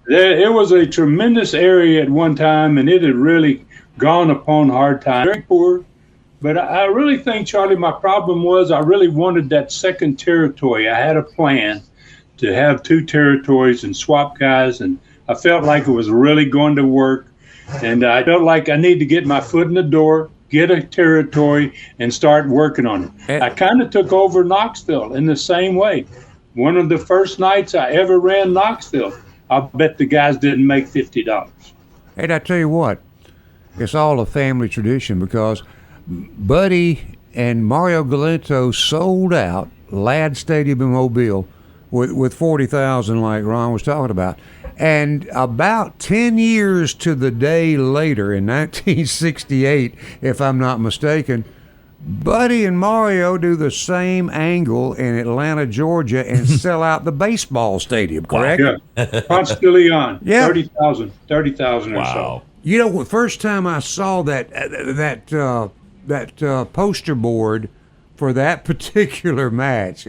it was a tremendous area at one time, and it had really gone upon hard times. Very poor. But I really think, Charlie, my problem was I really wanted that second territory. I had a plan to have two territories and swap guys, and I felt like it was really going to work. And I felt like I need to get my foot in the door, get a territory, and start working on it. I kind of took over Knoxville in the same way. One of the first nights I ever ran Knoxville, I bet the guys didn't make $50. And I tell you what, it's all a family tradition because Buddy and Mario Galento sold out Ladd Stadium in Mobile with 40,000 like Ron was talking about. And about 10 years to the day later, in 1968, if I'm not mistaken, Buddy and Mario do the same angle in Atlanta, Georgia, and sell out the baseball stadium, correct? Yeah, Ponce de Leon, Yeah. 30,000 or so. You know, the first time I saw that poster board for that particular match,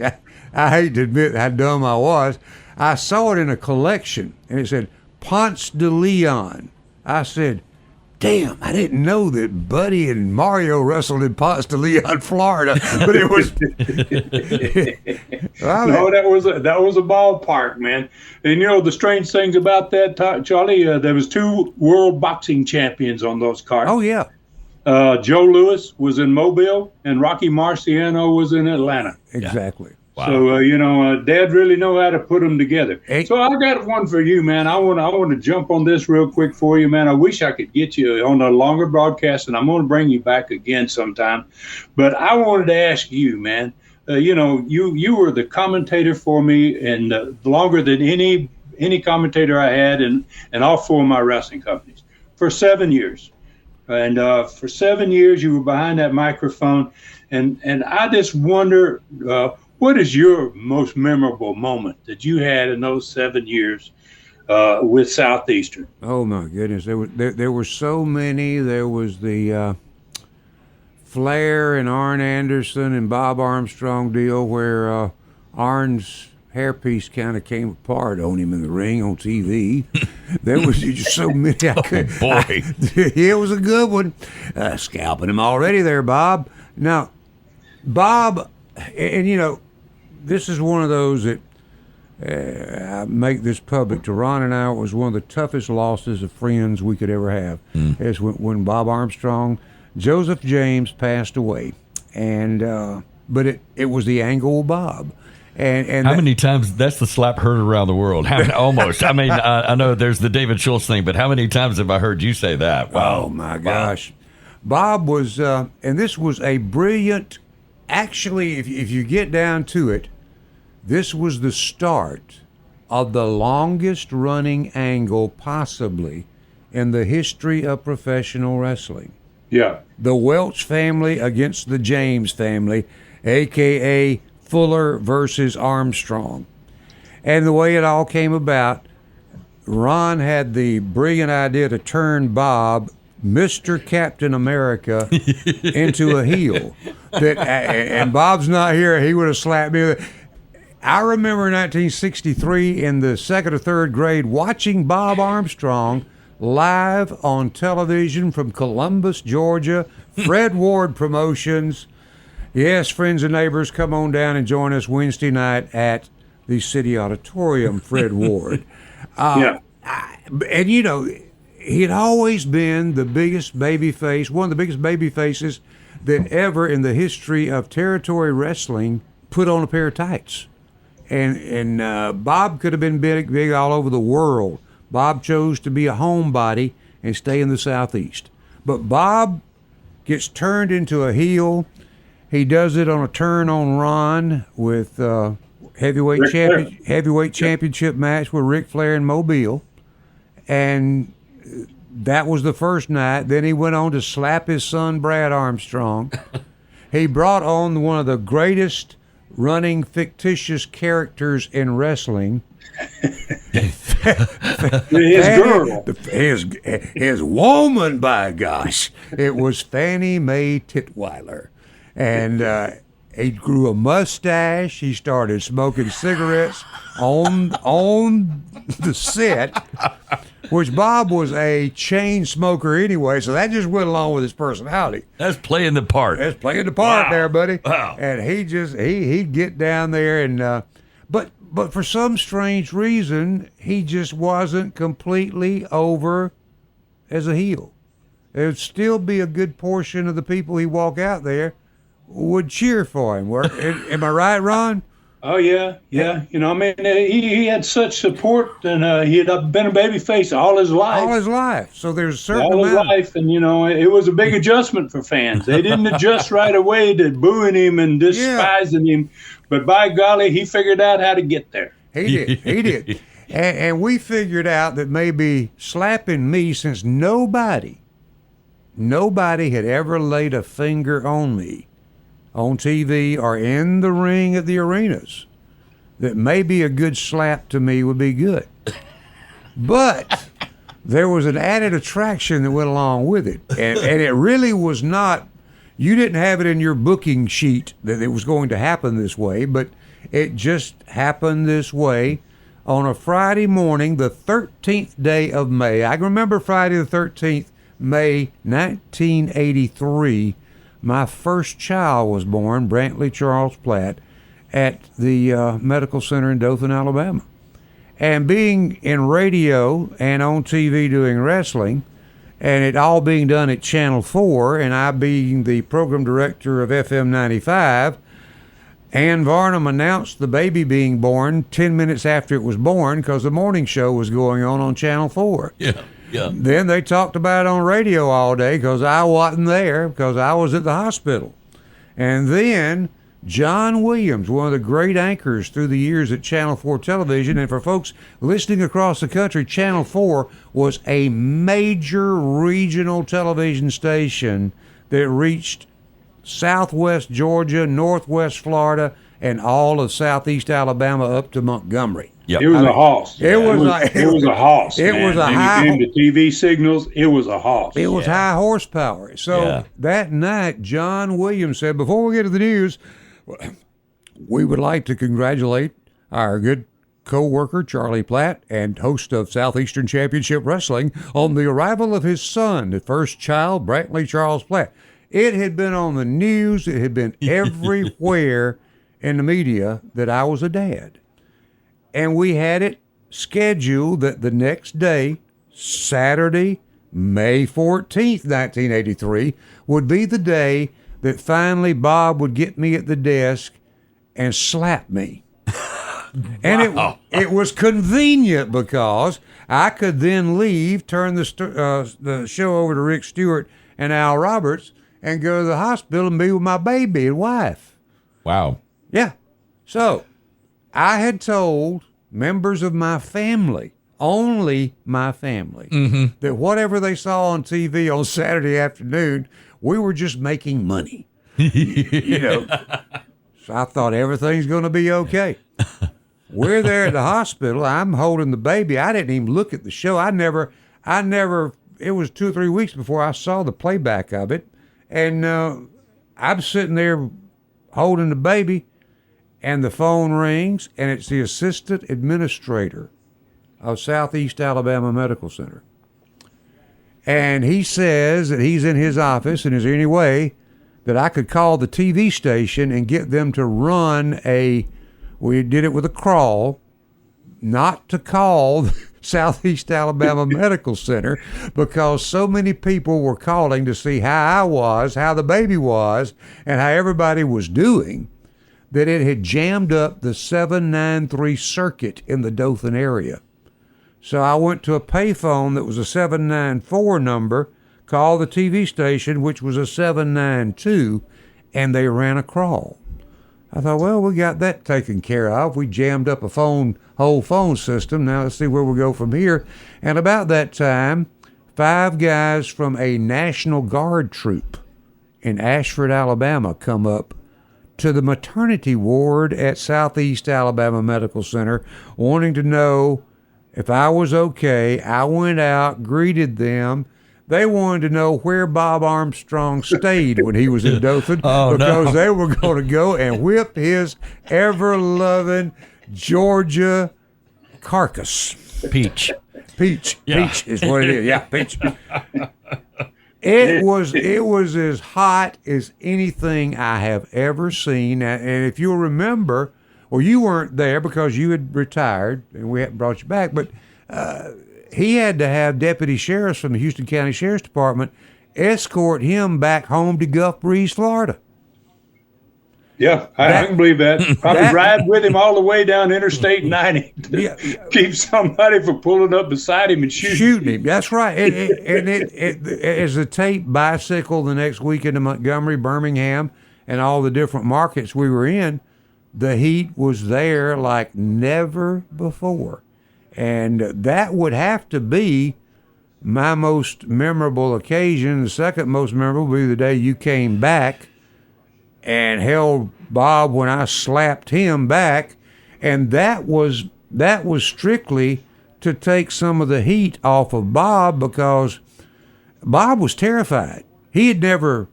I hate to admit how dumb I was. I saw it in a collection, and it said Ponce de Leon. I said, damn, I didn't know that Buddy and Mario wrestled in Ponce de Leon, Florida. But it was No, that was a ballpark, man. And you know the strange things about that, Charlie, there was two world boxing champions on those cards. Oh yeah. Joe Louis was in Mobile, and Rocky Marciano was in Atlanta. Exactly. Wow. So Dad really know how to put them together. Hey. So I got one for you, man. I want to jump on this real quick for you, man. I wish I could get you on a longer broadcast, and I'm going to bring you back again sometime. But I wanted to ask you, man. You were the commentator for me, and longer than any commentator I had in all four of my wrestling companies for 7 years. And for 7 years, you were behind that microphone, and I just wonder. What is your most memorable moment that you had in those 7 years with Southeastern? Oh my goodness, there were so many. There was the Flair and Arn Anderson and Bob Armstrong deal where Arn's hairpiece kind of came apart on him in the ring on TV. There was just so many. It was a good one. Scalping him already there, Bob. Now, Bob, and this is one of those that I make this public to Ron and I. It was one of the toughest losses of friends we could ever have. Is when Bob Armstrong, Joseph James passed away, and but it was the angle of Bob. And how many times? That's the slap heard around the world. Almost. I mean, I know there's the David Schultz thing, but how many times have I heard you say that? Wow. Oh my gosh, Bob was, and this was a brilliant. Actually, if you get down to it, this was the start of the longest running angle possibly in the history of professional wrestling. Yeah. The Welch family against the James family, a.k.a. Fuller versus Armstrong. And the way it all came about, Ron had the brilliant idea to turn Bob, Mr. Captain America, into a heel. And Bob's not here. He would have slapped me. I remember in 1963 in the second or third grade watching Bob Armstrong live on television from Columbus, Georgia, Fred Ward Promotions. Yes, friends and neighbors, come on down and join us Wednesday night at the City Auditorium, Fred Ward. Yeah. And he'd always been the biggest baby face, one of the biggest baby faces that ever in the history of territory wrestling put on a pair of tights. And Bob could have been big all over the world. Bob chose to be a homebody and stay in the Southeast. But Bob gets turned into a heel. He does it on a turn on Ron with heavyweight championship match with Ric Flair in Mobile. And that was the first night. Then he went on to slap his son Brad Armstrong. He brought on one of the greatest running fictitious characters in wrestling. His woman, by gosh, it was Fannie Mae Titweiler. And he grew a mustache. He started smoking cigarettes on the set, which Bob was a chain smoker anyway, so that just went along with his personality. That's playing the part. That's playing the part there, buddy. Wow. And he'd get down there and but for some strange reason, he just wasn't completely over as a heel. There'd still be a good portion of the people he walk out there would cheer for him. Am I right, Ron? Oh, yeah. You know, I mean, he had such support, and he had been a babyface all his life. All his life. So there's a certain all amount. His life, and, you know, it was a big adjustment for fans. They didn't adjust right away to booing him and despising him. But by golly, he figured out how to get there. He did. And we figured out that maybe slapping me, since nobody had ever laid a finger on me on TV or in the ring at the arenas, that maybe a good slap to me would be good. But there was an added attraction that went along with it. And it really was not, you didn't have it in your booking sheet that it was going to happen this way, but it just happened this way. On a Friday morning, the 13th day of May, I remember Friday the 13th, May 1983, my first child was born, Brantley Charles Platt, at the medical center in Dothan, Alabama. And being in radio and on TV doing wrestling, and it all being done at Channel 4, and I being the program director of FM 95, Ann Varnum announced the baby being born 10 minutes after it was born because the morning show was going on Channel 4. Yeah. Then they talked about it on radio all day because I wasn't there because I was at the hospital. And then John Williams, one of the great anchors through the years at Channel 4 television, and for folks listening across the country, Channel 4 was a major regional television station that reached Southwest Georgia, Northwest Florida, and all of Southeast Alabama up to Montgomery. Yep. It was a hoss. It was a hoss. It was a high. And the TV signals, it was a hoss. It was high horsepower. So that night, John Williams said, before we get to the news, we would like to congratulate our good co-worker, Charlie Platt, and host of Southeastern Championship Wrestling, on the arrival of his son, the first child, Brantley Charles Platt. It had been on the news. It had been everywhere in the media that I was a dad. And we had it scheduled that the next day, Saturday, May 14th, 1983, would be the day that finally Bob would get me at the desk and slap me. And it was convenient because I could then leave, turn the show over to Rick Stewart and Al Roberts, and go to the hospital and be with my baby and wife. Wow. Yeah. So I had told members of my family, only my family, that whatever they saw on TV on Saturday afternoon, we were just making money. You know. So I thought everything's going to be okay. We're there at the hospital. I'm holding the baby. I didn't even look at the show. I never, it was 2 or 3 weeks before I saw the playback of it. And I'm sitting there holding the baby, and the phone rings, and it's the assistant administrator of Southeast Alabama Medical Center. And he says that he's in his office, and is there any way that I could call the TV station and get them to run we did it with a crawl, not to call Southeast Alabama Medical Center because so many people were calling to see how I was, how the baby was, and how everybody was doing, that it had jammed up the 793 circuit in the Dothan area. So I went to a payphone that was a 794 number, called the TV station, which was a 792, and they ran a crawl. I thought, well, we got that taken care of. We jammed up a whole phone system. Now let's see where we go from here. And about that time, 5 guys from a National Guard troop in Ashford, Alabama, come up to the maternity ward at Southeast Alabama Medical Center, wanting to know if I was okay. I went out, greeted them. They wanted to know where Bob Armstrong stayed when he was in Dothan because they were going to go and whip his ever-loving Georgia carcass. Peach. Yeah. Peach is what it is. Yeah, peach. It was as hot as anything I have ever seen. And if you'll remember, well, you weren't there because you had retired and we hadn't brought you back, but he had to have deputy sheriffs from the Houston County Sheriff's Department escort him back home to Gulf Breeze, Florida. Yeah, I can believe that. Probably ride with him all the way down Interstate 90 to keep somebody from pulling up beside him and shooting him. That's right. And as the tape bicycled the next week into Montgomery, Birmingham, and all the different markets we were in, the heat was there like never before. And that would have to be my most memorable occasion. The second most memorable would be the day you came back and held Bob when I slapped him back. And that was strictly to take some of the heat off of Bob because Bob was terrified. He had never,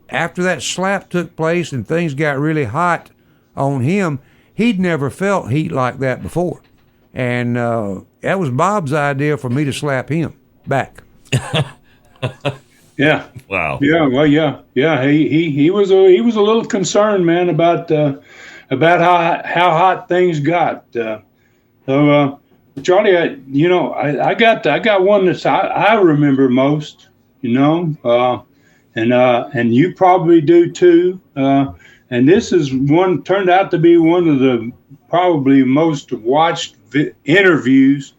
after that slap took place and things got really hot on him, he'd never felt heat like that before. And that was Bob's idea for me to slap him back. Yeah. Wow. Yeah. Well. Yeah. Yeah. He was a little concerned, man, about how hot things got. So Charlie, I got one that I remember most. And you probably do too. And this is turned out to be one of the probably most watched interviews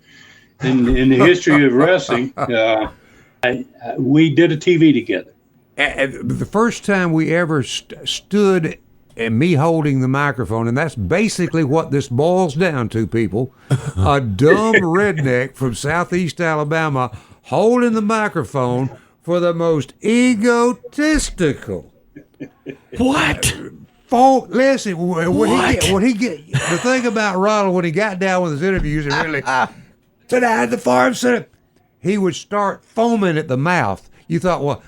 in the history of wrestling. We did a TV together. The first time we ever stood and me holding the microphone, and that's basically what this boils down to, people. A dumb redneck from Southeast Alabama holding the microphone for the most egotistical. What? Listen, when he get the thing about Ronald, when he got down with his interviews and really tonight at the farm center, he would start foaming at the mouth. You thought, well,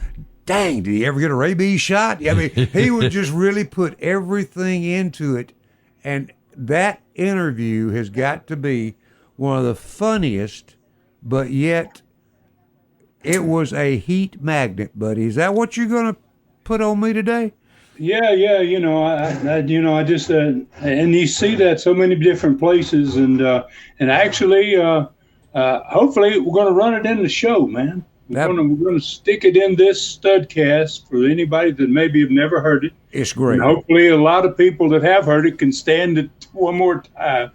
dang, did he ever get a rabies shot? I mean, he would just really put everything into it. And that interview has got to be one of the funniest, but yet it was a heat magnet, buddy. Is that what you're going to put on me today? Yeah. I just and you see that so many different places, and actually, hopefully, we're going to run it in the show, man. We're going to stick it in this studcast for anybody that maybe have never heard it. It's great. And hopefully, a lot of people that have heard it can stand it one more time,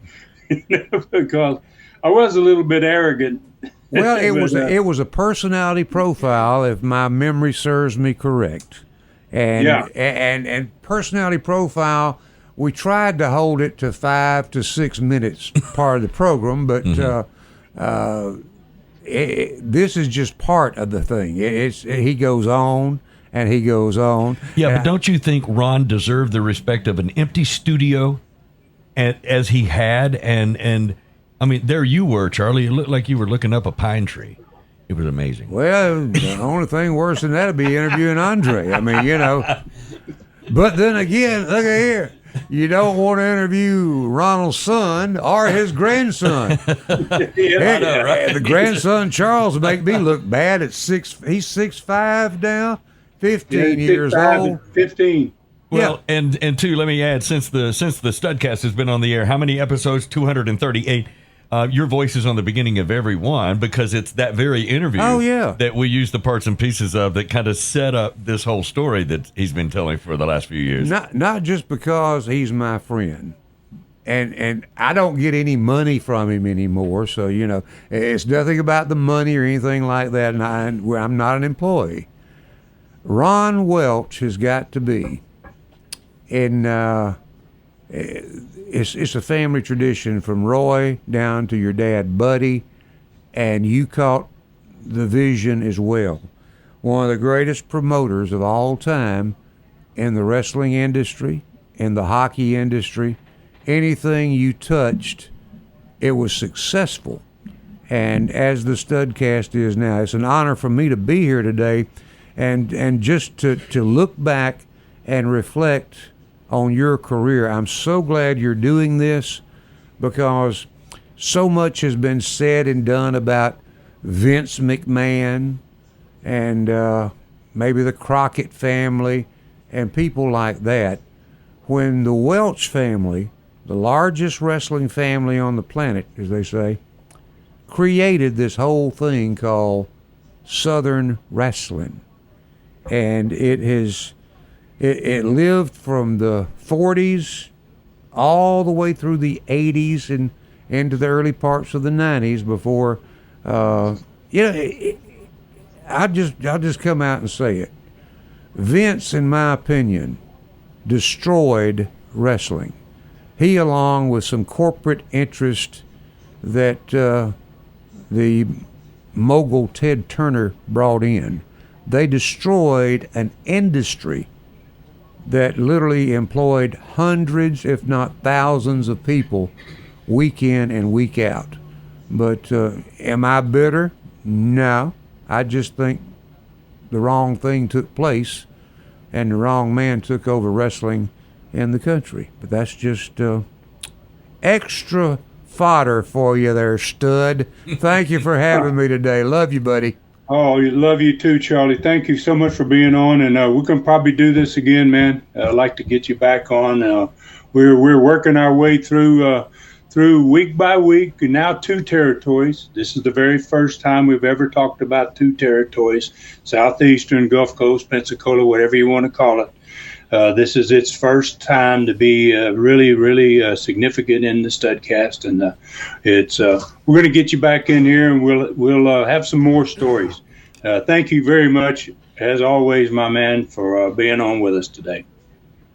because I was a little bit arrogant. Well, it was a personality profile, if my memory serves me correct. And personality profile, we tried to hold it to 5 to 6 minutes part of the program, but this is just part of the thing. He goes on and he goes on. Yeah, but don't you think Ron deserved the respect of an empty studio, as he had? And I mean, there you were, Charlie. It looked like you were looking up a pine tree. It was amazing. Well, the only thing worse than that would be interviewing Andre. I mean, But then again, look at here. You don't want to interview Ronald's son or his grandson. The grandson, Charles, make me look bad at 6. He's 6'5" now, 15 years old. 15. Well, and two, let me add, since the Studcast has been on the air, how many episodes? 238. Your voice is on the beginning of every one because it's that very interview that we use the parts and pieces of that kind of set up this whole story that he's been telling for the last few years. Not just because he's my friend. And I don't get any money from him anymore, so, it's nothing about the money or anything like that, and I'm not an employee. Ron Welch has got to be, and it's a family tradition from Roy down to your dad, Buddy, and you caught the vision as well. One of the greatest promoters of all time in the wrestling industry, in the hockey industry. Anything you touched, it was successful. And as the Studcast is now, it's an honor for me to be here today and just to look back and reflect on your career. I'm so glad you're doing this because so much has been said and done about Vince McMahon and maybe the Crockett family and people like that. When the Welch family, the largest wrestling family on the planet, as they say, created this whole thing called Southern Wrestling. And it lived from the 40s all the way through the 80s and into the early parts of the 90s before, I'll just come out and say it. Vince, in my opinion, destroyed wrestling. He, along with some corporate interest that the mogul Ted Turner brought in, they destroyed an industry that literally employed hundreds, if not thousands, of people week in and week out. But am I bitter? No. I just think the wrong thing took place and the wrong man took over wrestling in the country. But that's just extra fodder for you there, stud. Thank you for having me today. Love you, buddy. Oh, love you too, Charlie. Thank you so much for being on, and we can probably do this again, man. I'd like to get you back on. We're working our way through week by week, and now 2 territories. This is the very first time we've ever talked about 2 territories: Southeastern, Gulf Coast, Pensacola, whatever you want to call it. This is its first time to be really, really significant in the Studcast, and we're going to get you back in here, and we'll have some more stories. Thank you very much, as always, my man, for being on with us today.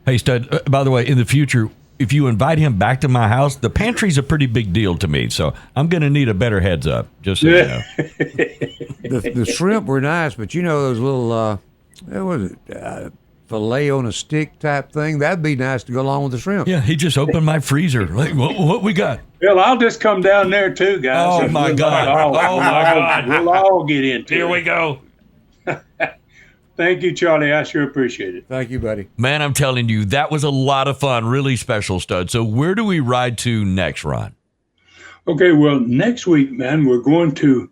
Hey, Stud. By the way, in the future, if you invite him back to my house, the pantry's a pretty big deal to me, so I'm going to need a better heads up. Just so you know. The shrimp were nice, but those little what was it? Filet on a stick type thing, that'd be nice to go along with the shrimp. Yeah, he just opened my freezer. Like, what we got? Well, I'll just come down there too, guys. Oh my God! We'll all get into it. Here we go. Thank you, Charlie. I sure appreciate it. Thank you, buddy. Man, I'm telling you, that was a lot of fun. Really special, Stud. So where do we ride to next, Ron? Okay, well, next week, man, we're going to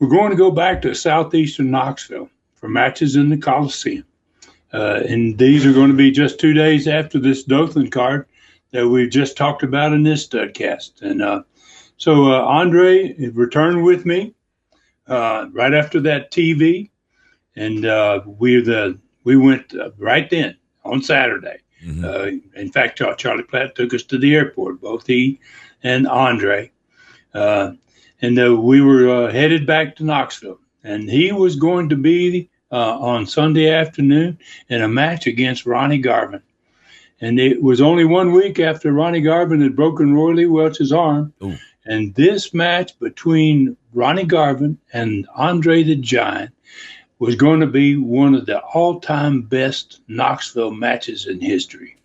go back to Southeastern Knoxville for matches in the Coliseum. And these are going to be just 2 days after this Dothan card that we've just talked about in this Studcast. And so Andre returned with me right after that TV, and we went right then on Saturday. Mm-hmm. In fact, Charlie Platt took us to the airport, both he and Andre. And we were headed back to Knoxville, and he was going to be on Sunday afternoon in a match against Ronnie Garvin. And it was only 1 week after Ronnie Garvin had broken Roy Lee Welch's arm. Ooh. And this match between Ronnie Garvin and Andre the Giant was going to be one of the all-time best Knoxville matches in history.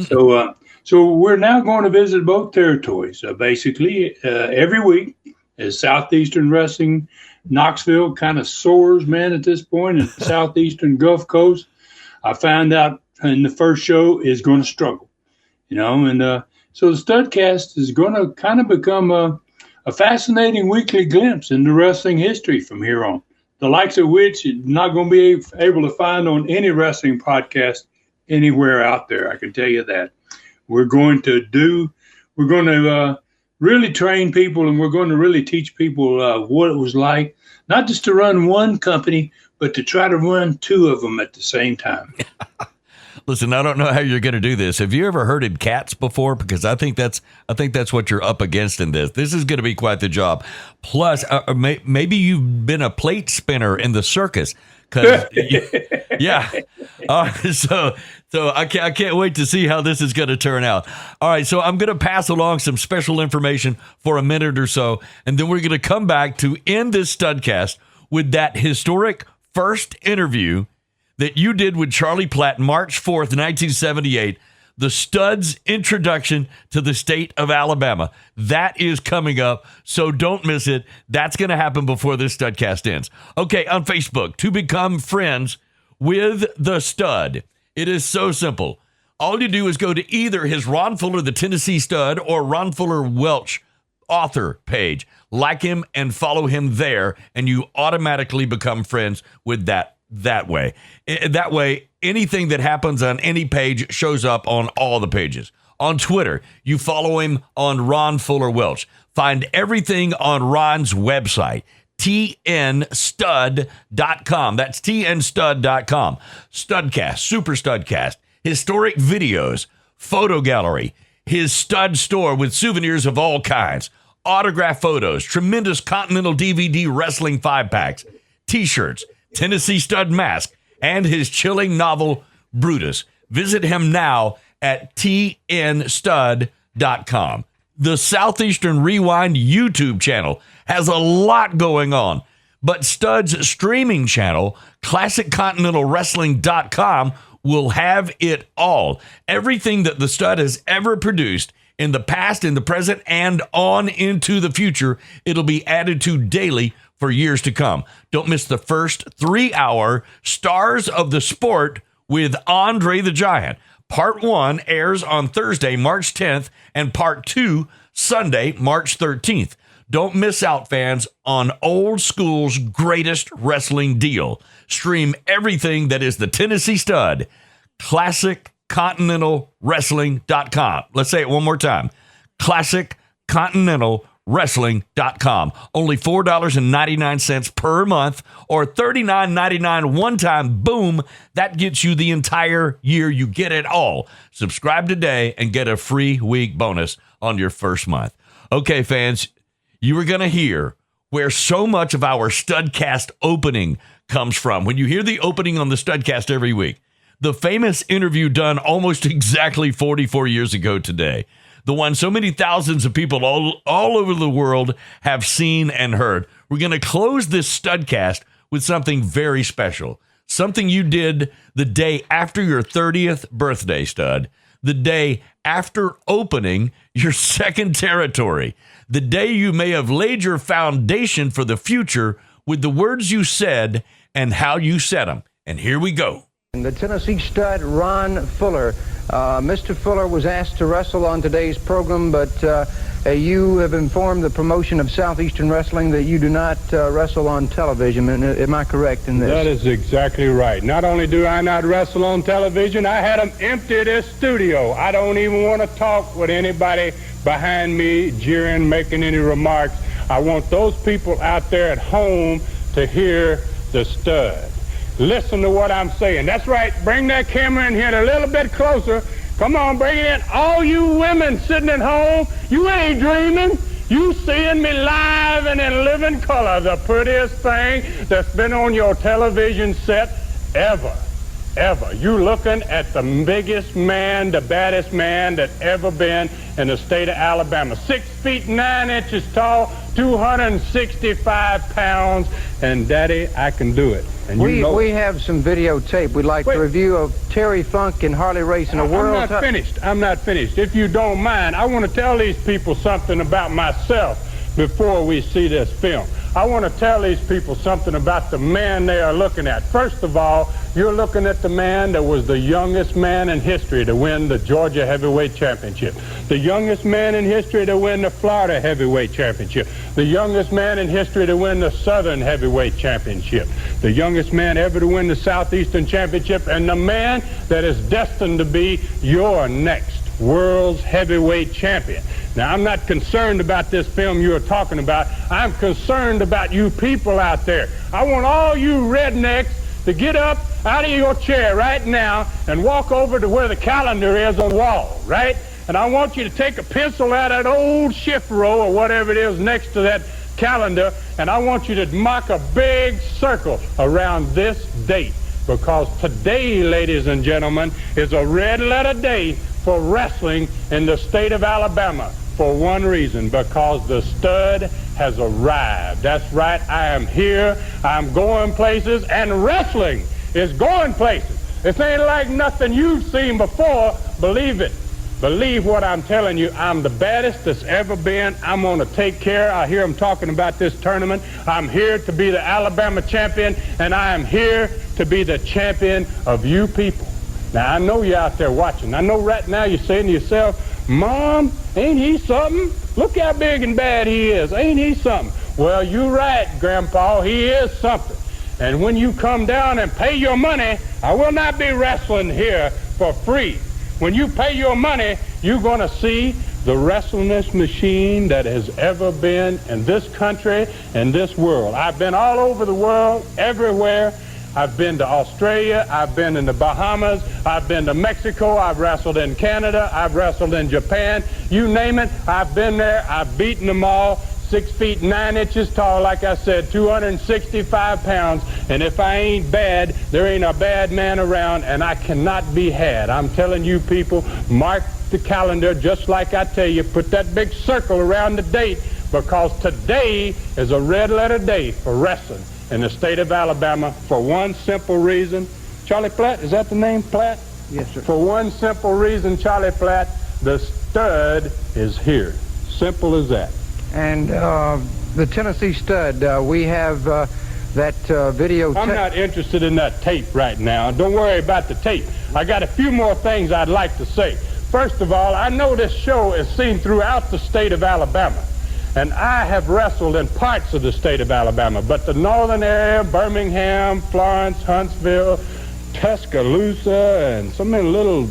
So we're now going to visit both territories. Basically, every week, as Southeastern Wrestling Knoxville kind of soars, man, at this point in the Southeastern Gulf Coast. I found out in the first show is going to struggle, and so the Studcast is going to kind of become a fascinating weekly glimpse into wrestling history from here on, the likes of which you're not going to be able to find on any wrestling podcast anywhere out there. I can tell you that. We're going to really train people, and we're going to really teach people what it was like, not just to run one company, but to try to run two of them at the same time. Listen, I don't know how you're going to do this. Have you ever herded cats before? Because I think that's what you're up against in this. This is going to be quite the job. Plus, maybe you've been a plate spinner in the circus. Yeah. So I can't wait to see how this is going to turn out. All right, so I'm going to pass along some special information for a minute or so, and then we're going to come back to end this Studcast with that historic first interview that you did with Charlie Platt, March 4th, 1978, the Stud's introduction to the state of Alabama. That is coming up, so don't miss it. That's going to happen before this Studcast ends. Okay, on Facebook, to become friends with the Stud, it is so simple. All you do is go to either his Ron Fuller, the Tennessee Stud, or Ron Fuller Welch author page. Like him and follow him there, and you automatically become friends with that way. That way, anything that happens on any page shows up on all the pages. On Twitter, you follow him on Ron Fuller Welch. Find everything on Ron's website, tnstud.com. That's tnstud.com. Studcast, Super Studcast, historic videos, photo gallery, his stud store with souvenirs of all kinds, autograph photos, tremendous Continental DVD wrestling 5-packs, T-shirts, Tennessee Stud mask, and his chilling novel, Brutus. Visit him now at tnstud.com. The Southeastern Rewind YouTube channel has a lot going on, but Stud's streaming channel, ClassicContinentalWrestling.com, will have it all. Everything that the Stud has ever produced in the past, in the present, and on into the future, it'll be added to daily for years to come. Don't miss the first 3-hour Stars of the Sport with Andre the Giant. Part 1 airs on Thursday, March 10th, and Part 2, Sunday, March 13th. Don't miss out, fans, on old school's greatest wrestling deal. Stream everything that is the Tennessee Stud. ClassicContinentalWrestling.com. Let's say it one more time. ClassicContinentalWrestling.com. Only $4.99 per month or $39.99 one time. Boom. That gets you the entire year. You get it all. Subscribe today and get a free week bonus on your first month. Okay, fans, you are going to hear where so much of our Studcast opening comes from. When you hear the opening on the Studcast every week, the famous interview done almost exactly 44 years ago today, the one so many thousands of people all over the world have seen and heard. We're going to close this Studcast with something very special, something you did the day after your 30th birthday, Stud, the day after opening your second territory, the day you may have laid your foundation for the future with the words you said and how you said them. And here we go. The Tennessee Stud, Ron Fuller. Mr. Fuller was asked to wrestle on today's program, but you have informed the promotion of Southeastern Wrestling that you do not wrestle on television. Am I correct in this? That is exactly right. Not only do I not wrestle on television, I had them empty this studio. I don't even want to talk with anybody behind me, jeering, making any remarks. I want those people out there at home to hear the Stud. Listen to what I'm saying. That's right. Bring that camera in here a little bit closer. Come on, bring it in. All you women sitting at home, you ain't dreaming. You seeing me live and in living color, the prettiest thing that's been on your television set ever. You looking at the biggest man, the baddest man that ever been in the state of Alabama. 6 feet 9 inches tall, 265 pounds, and Daddy, I can do it. And we have some videotape. We'd like to review of Terry Funk and Harley Race in a world. I'm not finished. If you don't mind, I want to tell these people something about myself before we see this film. I want to tell these people something about the man they are looking at. First of all, you're looking at the man that was the youngest man in history to win the Georgia Heavyweight Championship, the youngest man in history to win the Florida Heavyweight Championship, the youngest man in history to win the Southern Heavyweight Championship, the youngest man ever to win the Southeastern Championship, and the man that is destined to be your next world's heavyweight champion. Now, I'm not concerned about this film you're talking about. I'm concerned about you people out there. I want all you rednecks to get up out of your chair right now and walk over to where the calendar is on the wall, right? And I want you to take a pencil out of that old shift row or whatever it is next to that calendar, and I want you to mark a big circle around this date, because today, ladies and gentlemen, is a red letter day for wrestling in the state of Alabama, for one reason: because the stud has arrived. That's right, I am here, I'm going places, and wrestling is going places. This ain't like nothing you've seen before, believe it. Believe what I'm telling you. I'm the baddest that's ever been. I'm going to take care. I hear them talking about this tournament. I'm here to be the Alabama champion, and I am here to be the champion of you people. Now, I know you're out there watching. I know right now you're saying to yourself, Mom, ain't he something? Look how big and bad he is. Ain't he something? Well, you're right, Grandpa. He is something. And when you come down and pay your money, I will not be wrestling here for free. When you pay your money, you're going to see the wrestlingest machine that has ever been in this country and this world. I've been all over the world, everywhere. I've been to Australia, I've been in the Bahamas, I've been to Mexico, I've wrestled in Canada, I've wrestled in Japan. You name it, I've been there, I've beaten them all. 6 feet 9 inches tall, like I said, 265 pounds. And if I ain't bad, there ain't a bad man around, and I cannot be had. I'm telling you people, mark the calendar just like I tell you. Put that big circle around the date, because today is a red letter day for wrestling in the state of Alabama, for one simple reason. Charlie Platt, is that the name, Platt? Yes, sir. For one simple reason, Charlie Platt, the stud is here. Simple as that. And the Tennessee Stud, we have that video. I'm not interested in that tape right now. Don't worry about the tape. I got a few more things I'd like to say. First of all, I know this show is seen throughout the state of Alabama, and I have wrestled in parts of the state of Alabama, but the northern area, Birmingham, Florence, Huntsville, Tuscaloosa, and so many little,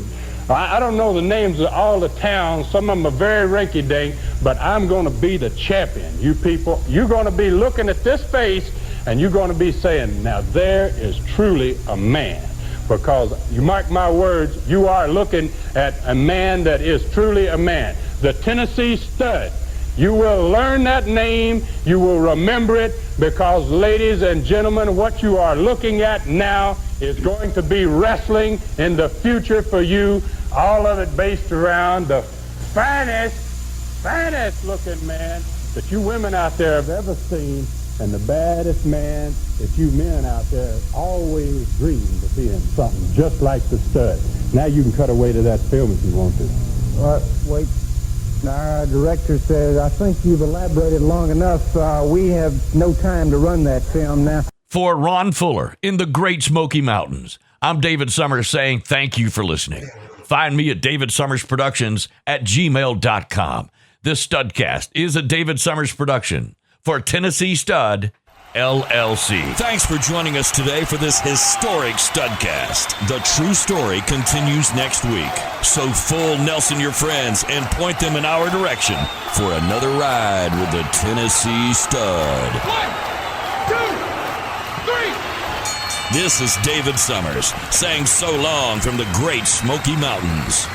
I don't know the names of all the towns. Some of them are very rinky-dink, but I'm going to be the champion. You people, you're going to be looking at this face, and you're going to be saying, now there is truly a man. Because you mark my words, you are looking at a man that is truly a man. The Tennessee Stud. You will learn that name, you will remember it, because, ladies and gentlemen, what you are looking at now is going to be wrestling in the future for you. All of it based around the finest looking man that you women out there have ever seen, and the baddest man that you men out there always dreamed of being something just like the Stud. Now you can cut away to that film if you want to. Wait. Our director says, I think you've elaborated long enough. We have no time to run that film now. For Ron Fuller in the Great Smoky Mountains, I'm David Summers saying thank you for listening. Find me at davidsummersproductions@gmail.com. This Studcast is a David Summers production for Tennessee Stud, LLC. Thanks for joining us today for this historic Studcast. The true story continues next week. So full Nelson your friends and point them in our direction for another ride with the Tennessee Stud. 1, 2, 3. This is David Summers saying so long from the Great Smoky Mountains.